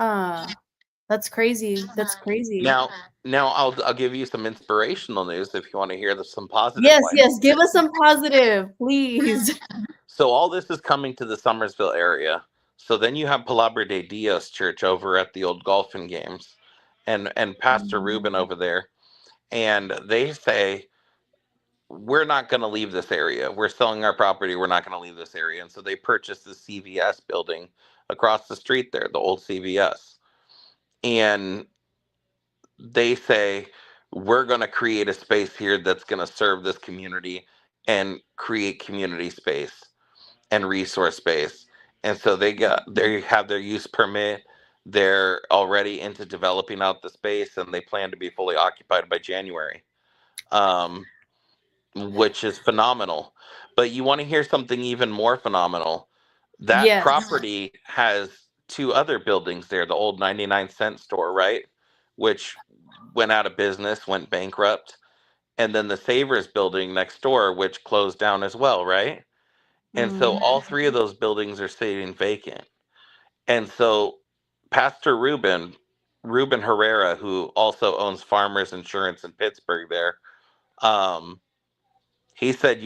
crazy. That's crazy. Now I'll give you some inspirational news if you want to hear some positive. Yes, give us some positive, please. So all this is coming to the Summersville area. So then you have Palabra de Dios Church over at the old Golfing Games, and Pastor Ruben over there, and they say, we're not going to leave this area. We're selling our property. We're not going to leave this area. And so they purchased the CVS building across the street there, the old CVS. And they say, we're going to create a space here that's going to serve this community and create community space and resource space. And so they have their use permit. They're already into developing out the space, and they plan to be fully occupied by January, which is phenomenal. But you want to hear something even more phenomenal? That property has 2 other buildings there, the old 99-cent store, right? Which went out of business, went bankrupt. And then the Savers building next door, which closed down as well, right? And so all 3 of those buildings are sitting vacant. And so Pastor Ruben Herrera, who also owns Farmers Insurance in Pittsburgh there, he said,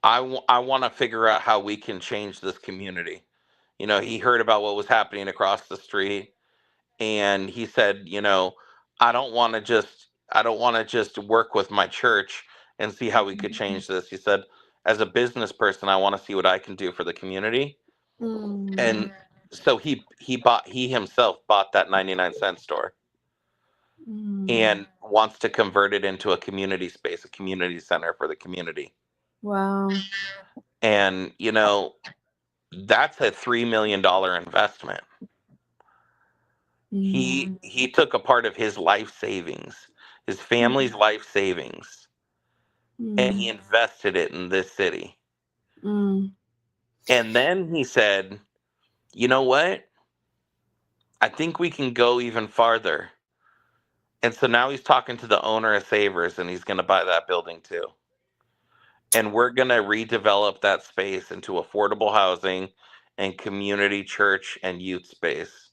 I want to figure out how we can change this community. He heard about what was happening across the street, and he said, I don't want to just work with my church and see how we could change this. He said, as a business person, I want to see what I can do for the community. And so he himself bought that 99-cent store and wants to convert it into a community space, a community center for the community. Wow. And that's a $3 million investment. He took a part of his life savings, his family's life savings, and he invested it in this city. And then he said, you know what? I think we can go even farther. And so now he's talking to the owner of Savers, and he's going to buy that building too. And we're going to redevelop that space into affordable housing and community church and youth space.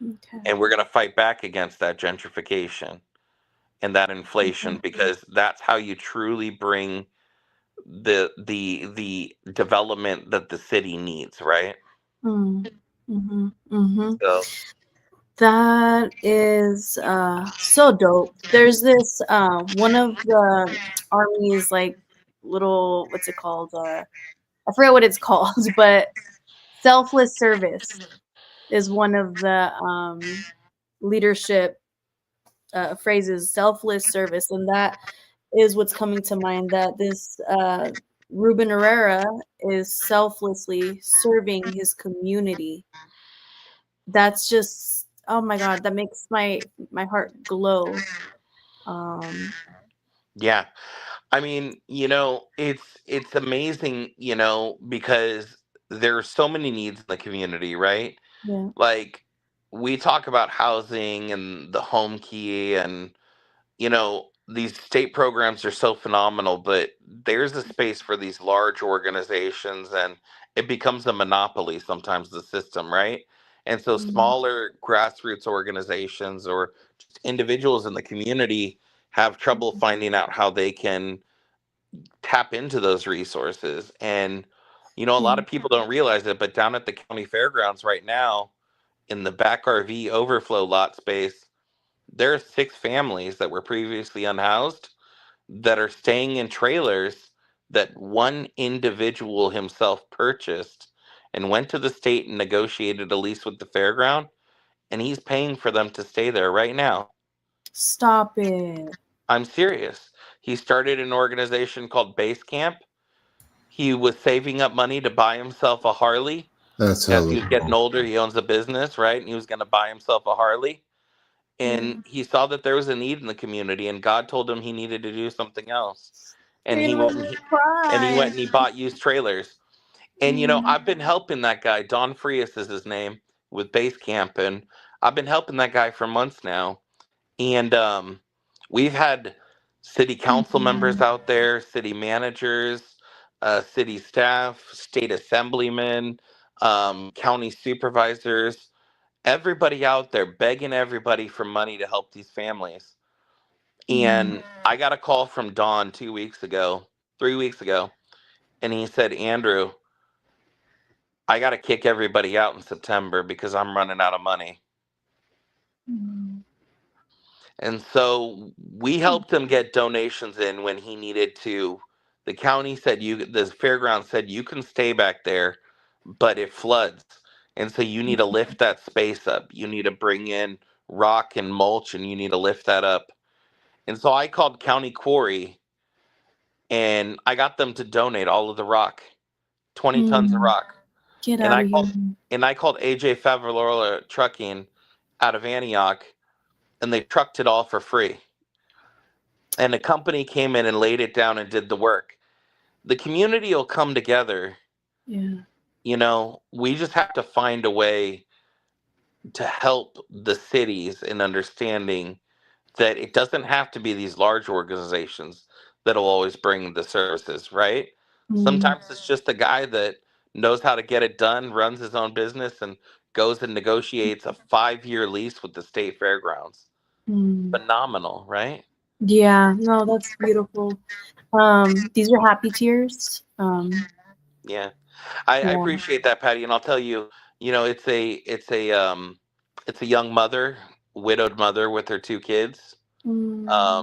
Okay. And we're going to fight back against that gentrification and that inflation, because that's how you truly bring the development that the city needs, right? So That is so dope. There's this one of the army's like little, what's it called? I forget what it's called, but selfless service is one of the leadership phrases, selfless service, and that is what's coming to mind. That this Ruben Herrera is selflessly serving his community. That's just, oh my god, that makes my heart glow. yeah, I mean, it's amazing, because there's so many needs in the community, right? Yeah. Like, we talk about housing and the home key, and these state programs are so phenomenal, but there's a space for these large organizations, and it becomes a monopoly sometimes, the system, right? And so smaller grassroots organizations or just individuals in the community have trouble finding out how they can tap into those resources. And a lot of people don't realize it, but down at the county fairgrounds right now, in the back RV overflow lot space, there are 6 families that were previously unhoused that are staying in trailers that one individual himself purchased and went to the state and negotiated a lease with the fairground, and he's paying for them to stay there right now. Stop it. I'm serious. He started an organization called Base Camp. He was saving up money to buy himself a Harley. That's As he was hella getting cool. older, he owns a business, right? And he was going to buy himself a Harley. And he saw that there was a need in the community, and God told him he needed to do something else. And he went and he bought used trailers. And I've been helping that guy. Don Frias is his name, with Base Camp, and I've been helping that guy for months now. And we've had city council members out there, city managers, city staff, state assemblymen, county supervisors, everybody out there begging everybody for money to help these families. And I got a call from Don 3 weeks ago, and he said, Andrew, I got to kick everybody out in September because I'm running out of money. And so we helped him get donations in when he needed to. The county said, the fairground said, you can stay back there, but it floods. And so you need to lift that space up. You need to bring in rock and mulch, and you need to lift that up. And so I called County Quarry, and I got them to donate all of the rock, 20 tons of rock. Get out of here. And I called AJ Favalola Trucking out of Antioch, and they trucked it all for free. And the company came in and laid it down and did the work. The community will come together. Yeah. We just have to find a way to help the cities in understanding that it doesn't have to be these large organizations that'll always bring the services, right? Sometimes it's just a guy that knows how to get it done, runs his own business, and goes and negotiates a 5-year lease with the state fairgrounds. Phenomenal, right? Yeah, no, that's beautiful. These are happy tears. Yeah. I appreciate that, Patty, and I'll tell you, it's a young mother, widowed mother with her 2 kids. It's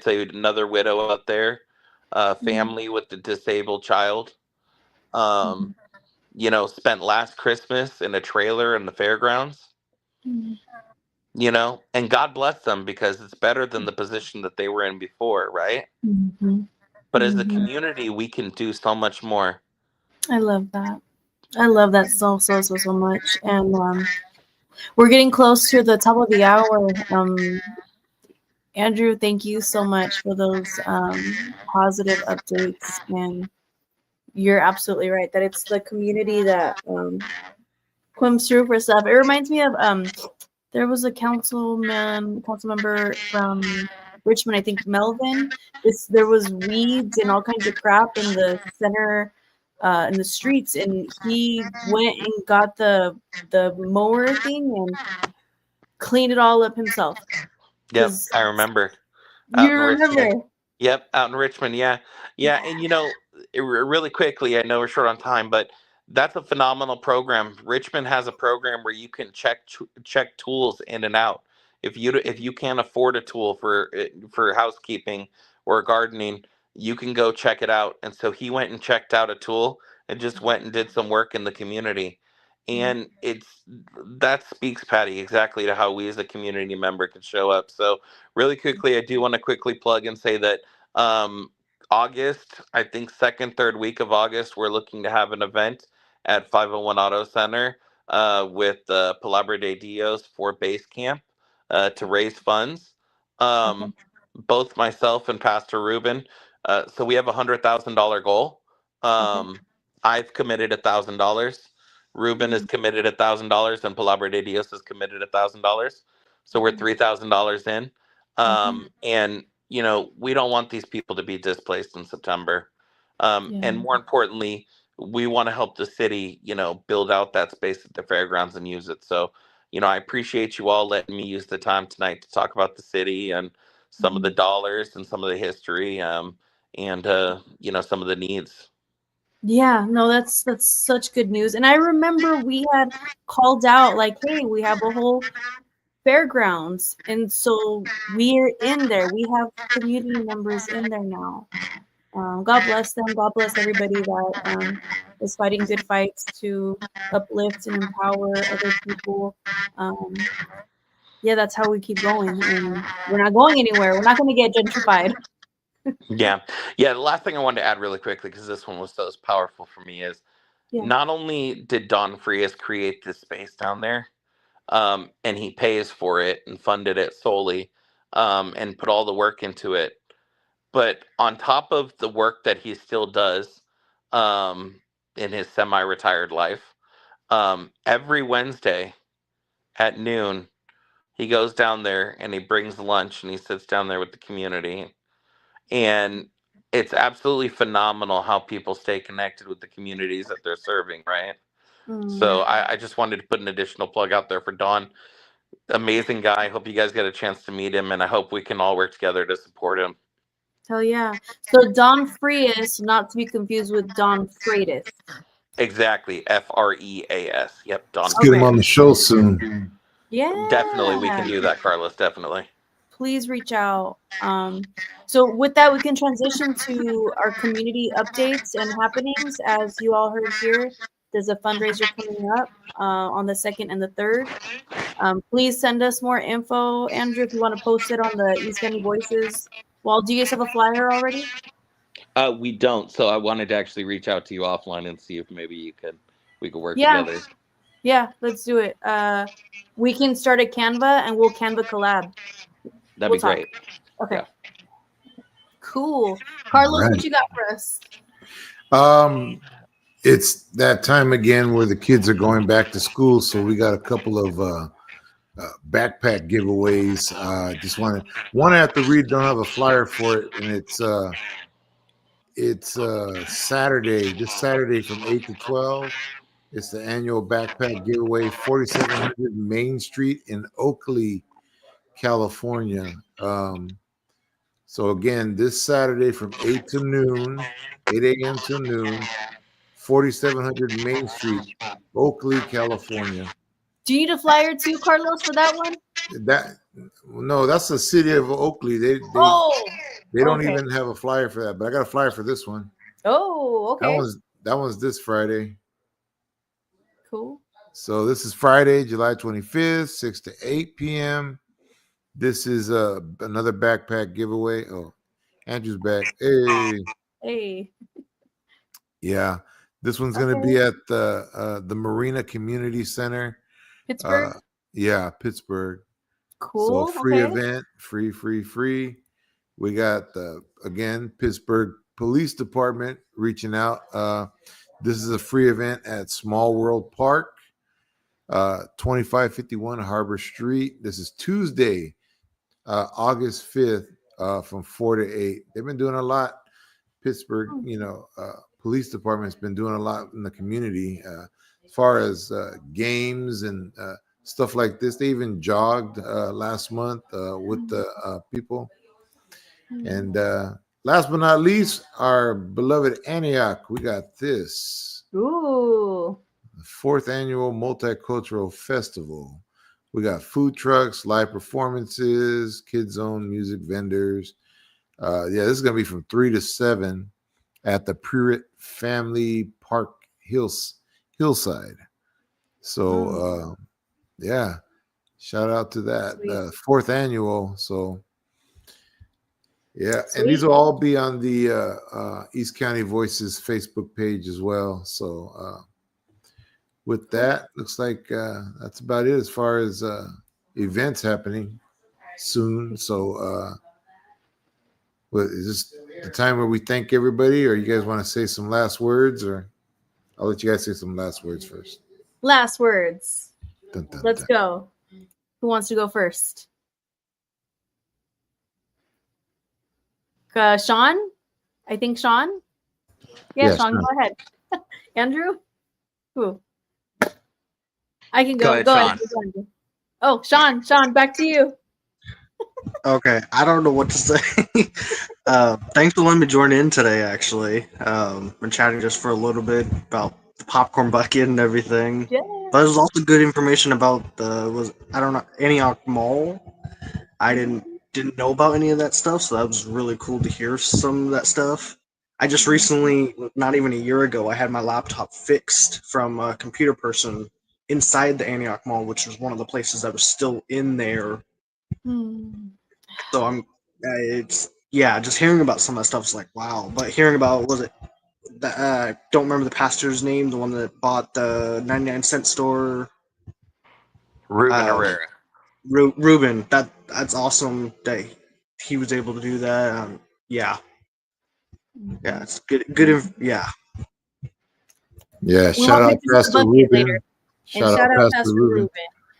another widow out there, family with the disabled child. Spent last Christmas in a trailer in the fairgrounds. And God bless them, because it's better than the position that they were in before, right? But as a community, we can do so much more. I love that. I love that so much. And we're getting close to the top of the hour. Andrew, thank you so much for those positive updates. And you're absolutely right that it's the community that comes through for stuff. It reminds me of there was a council member from Richmond, I think Melvin. There was weeds and all kinds of crap in the center, in the streets, and he went and got the mower thing and cleaned it all up himself. Yep, 'Cause I remember. you Out in Richmond. remember? Yep, out in Richmond. Yeah, yeah, and really quickly, I know we're short on time, but that's a phenomenal program. Richmond has a program where you can check tools in and out. If you can't afford a tool for housekeeping or gardening, you can go check it out. And so he went and checked out a tool and just went and did some work in the community. And that speaks, Patty, exactly to how we as a community member can show up. So really quickly, I do want to quickly plug and say that August, I think second, third week of August, we're looking to have an event at 501 Auto Center with Palabra de Dios for Base Camp to raise funds. Both myself and Pastor Ruben. So we have $100,000 goal. I've committed $1,000. Ruben is committed $1,000, and Palabra de Dios is committed $1,000. So we're $3,000 in. And we don't want these people to be displaced in September. And more importantly, we want to help the city, build out that space at the fairgrounds and use it. So, I appreciate you all letting me use the time tonight to talk about the city and some of the dollars and some of the history, and some of the needs. Yeah, no, that's such good news. And I remember we had called out like, hey, we have a whole fairgrounds, and so we're in there. We have community members in there now. God bless them. God bless everybody that is fighting good fights to uplift and empower other people. Yeah, that's how we keep going. And we're not going anywhere. We're not going to get gentrified. Yeah. The last thing I wanted to add really quickly, because this one was so powerful for me, is not only did Don Frias create this space down there, and he pays for it and funded it solely, and put all the work into it, but on top of the work that he still does in his semi-retired life, every Wednesday at noon, he goes down there and he brings lunch and he sits down there with the community. And it's absolutely phenomenal how people stay connected with the communities that they're serving, right? So I just wanted to put an additional plug out there for Don. Amazing guy. Hope you guys get a chance to meet him, and I hope we can all work together to support him. Hell yeah. So Don Frias, not to be confused with Don Freitas. Exactly. Freas. Yep. Don. Let's get him on the show soon. Yeah. Definitely. We can do that, Carlos. Definitely. Please reach out. So with that, we can transition to our community updates and happenings. As you all heard here, there's a fundraiser coming up on the 2nd and the 3rd. Please send us more info. Andrew, if you want to post it on the East County Voices. Well, do you guys have a flyer already? We don't. So I wanted to actually reach out to you offline and see if maybe we could work together. Yeah, let's do it. We can start a Canva and we'll Canva collab. That'd be great. Okay. Yeah. Cool. Carlos, what you got for us? It's that time again where the kids are going back to school, so we got a couple of backpack giveaways. Just one I have to read. Don't have a flyer for it, and it's Saturday. This Saturday from 8 to 12. It's the annual backpack giveaway, 4700 Main Street in Oakley, California. So again, this Saturday from 8 to noon, 8 a.m. to noon, 4700 Main Street, Oakley, California. Do you need a flyer too, Carlos, for that one? No, that's the city of Oakley. They don't even have a flyer for that, but I got a flyer for this one. Oh, okay. That one's this Friday. Cool. So this is Friday, July 25th, 6 to 8 p.m. This is another backpack giveaway. Oh, Andrew's back. Hey. Yeah, this one's going to be at the Marina Community Center. Pittsburgh? Yeah, Pittsburgh. Cool. So free event, free. We got again Pittsburgh Police Department reaching out. This is a free event at Small World Park. 2551 Harbor Street. This is Tuesday, August 5th, from 4 to 8. They've been doing a lot. Pittsburgh, police department's been doing a lot in the community as far as games and stuff like this. They even jogged last month with the people. And last but not least, our beloved Antioch. We got this. Ooh. The 4th annual multicultural festival. We got food trucks, live performances, kids zone, music vendors. This is gonna be from 3 to 7 at the Pruitt Family Park Hillside. So shout out to that. 4th annual. So and these will all be on the East County Voices Facebook page as well. So with that, looks like that's about it as far as events happening soon. So is this the time where we thank everybody, or you guys want to say some last words? Or I'll let you guys say some last words first. Last words. Dun, dun, Let's dun. go. Who wants to go first? Sean? I think Sean? Yeah, Sean, Sean. go ahead. Andrew? Who? I can go. Go ahead, Go ahead. Oh, Sean, back to you. Okay, I don't know what to say. Thanks for letting me join in today, actually. Been chatting just for a little bit about the popcorn bucket and everything. Yeah. But there's also good information about Antioch Mall. I didn't know about any of that stuff, so that was really cool to hear some of that stuff. I just recently, not even a year ago, I had my laptop fixed from a computer person inside the Antioch Mall, which was one of the places that was still in there. So just hearing about some of that stuff is like, wow. But hearing about, don't remember the pastor's name, the one that bought the 99-cent store. Ruben Herrera. Ruben, that's awesome that he was able to do that. It's good. Yeah, We'll shout out get to the Pastor bucket Ruben. later. And Shout out Pastor Ruben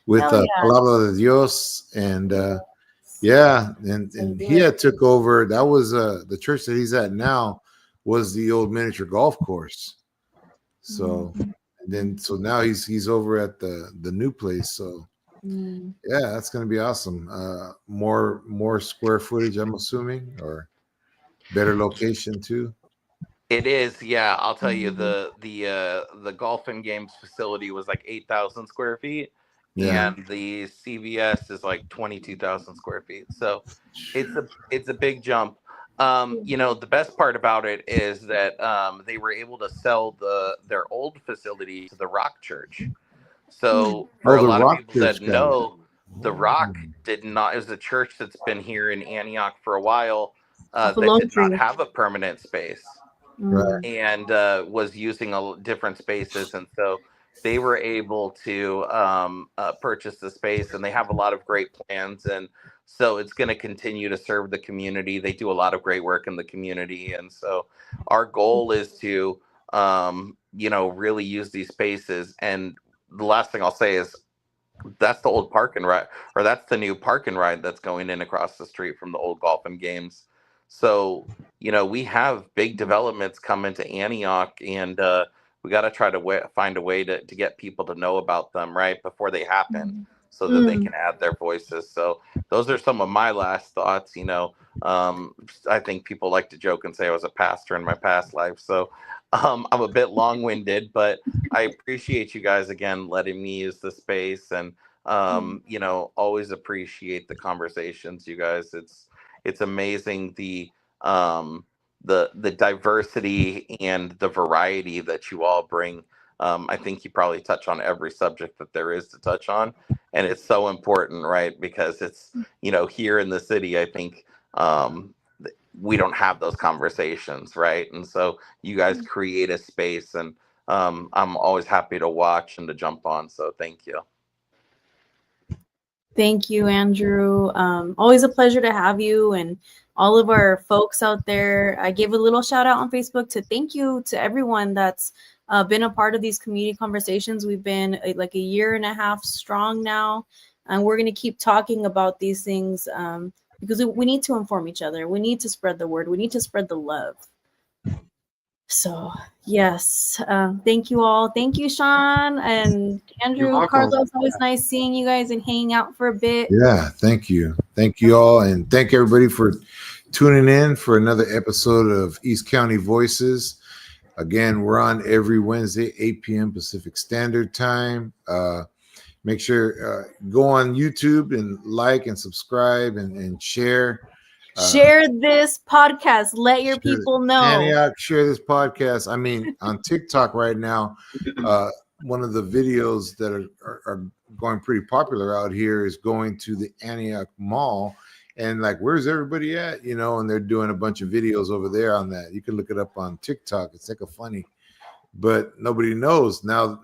with Hell yeah. Palabra de Dios, and and he had took over. That was the church that he's at now was the old miniature golf course. So so now he's over at the new place. So that's gonna be awesome. More square footage, I'm assuming, or better location too. It is, yeah. I'll tell you, the golf and games facility was like 8,000 square feet, and the CVS is like 22,000 square feet. So it's a big jump. The best part about it is that they were able to sell their old facility to the Rock Church. So for a lot of people that know, the Rock did not. It was a church that's been here in Antioch for a while. That did not have a permanent space. Right. And was using different spaces, and so they were able to purchase the space, and they have a lot of great plans, and so it's going to continue to serve the community. They do a lot of great work in the community, and so our goal is to really use these spaces. And the last thing I'll say is that's the old park and ride, or that's the new park and ride that's going in across the street from the old golf and games. So, we have big developments coming to Antioch, and we got to try to find a way to get people to know about them right before they happen, so that they can add their voices. So those are some of my last thoughts. I think people like to joke and say I was a pastor in my past life. So I'm a bit long-winded, but I appreciate you guys again letting me use the space, and always appreciate the conversations, you guys. It's amazing the diversity and the variety that you all bring. I think you probably touch on every subject that there is to touch on, and it's so important, right? Because it's here in the city, I think we don't have those conversations, right? And so you guys create a space, and I'm always happy to watch and to jump on. So thank you. Thank you, Andrew. Always a pleasure to have you and all of our folks out there. I gave a little shout out on Facebook to thank you to everyone that's been a part of these community conversations. We've been like a year and a half strong now, and we're going to keep talking about these things because we need to inform each other. We need to spread the word. We need to spread the love. So yes, thank you all. Thank you, Sean and Andrew, welcome. Carlos. Always nice seeing you guys and hanging out for a bit. Yeah, thank you all, and thank everybody for tuning in for another episode of East County Voices. Again, we're on every Wednesday, 8 p.m. Pacific Standard Time. Make sure go on YouTube and like and subscribe and share. Share this podcast. Let your people know. Antioch, share this podcast. I mean, on TikTok right now, one of the videos that are going pretty popular out here is going to the Antioch Mall. And like, where's everybody at? You know, and they're doing a bunch of videos over there on that. You can look it up on TikTok. It's like a funny, but nobody knows now.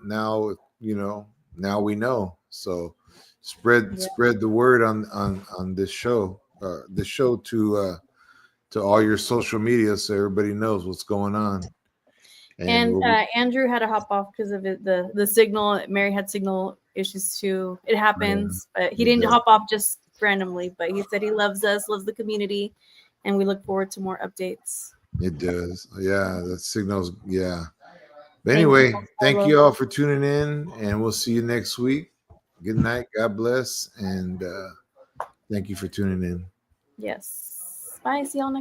You know, now we know. So spread the word on this show. To all your social media, so everybody knows what's going on. And Andrew had to hop off because of the signal. Mary had signal issues too. It happens, but he didn't hop off just randomly. But he said he loves us, loves the community, and we look forward to more updates. It does, yeah. The signals, yeah. But anyway, thank you all for tuning in, and we'll see you next week. Good night. God bless, and thank you for tuning in. Yes. Bye. See y'all next.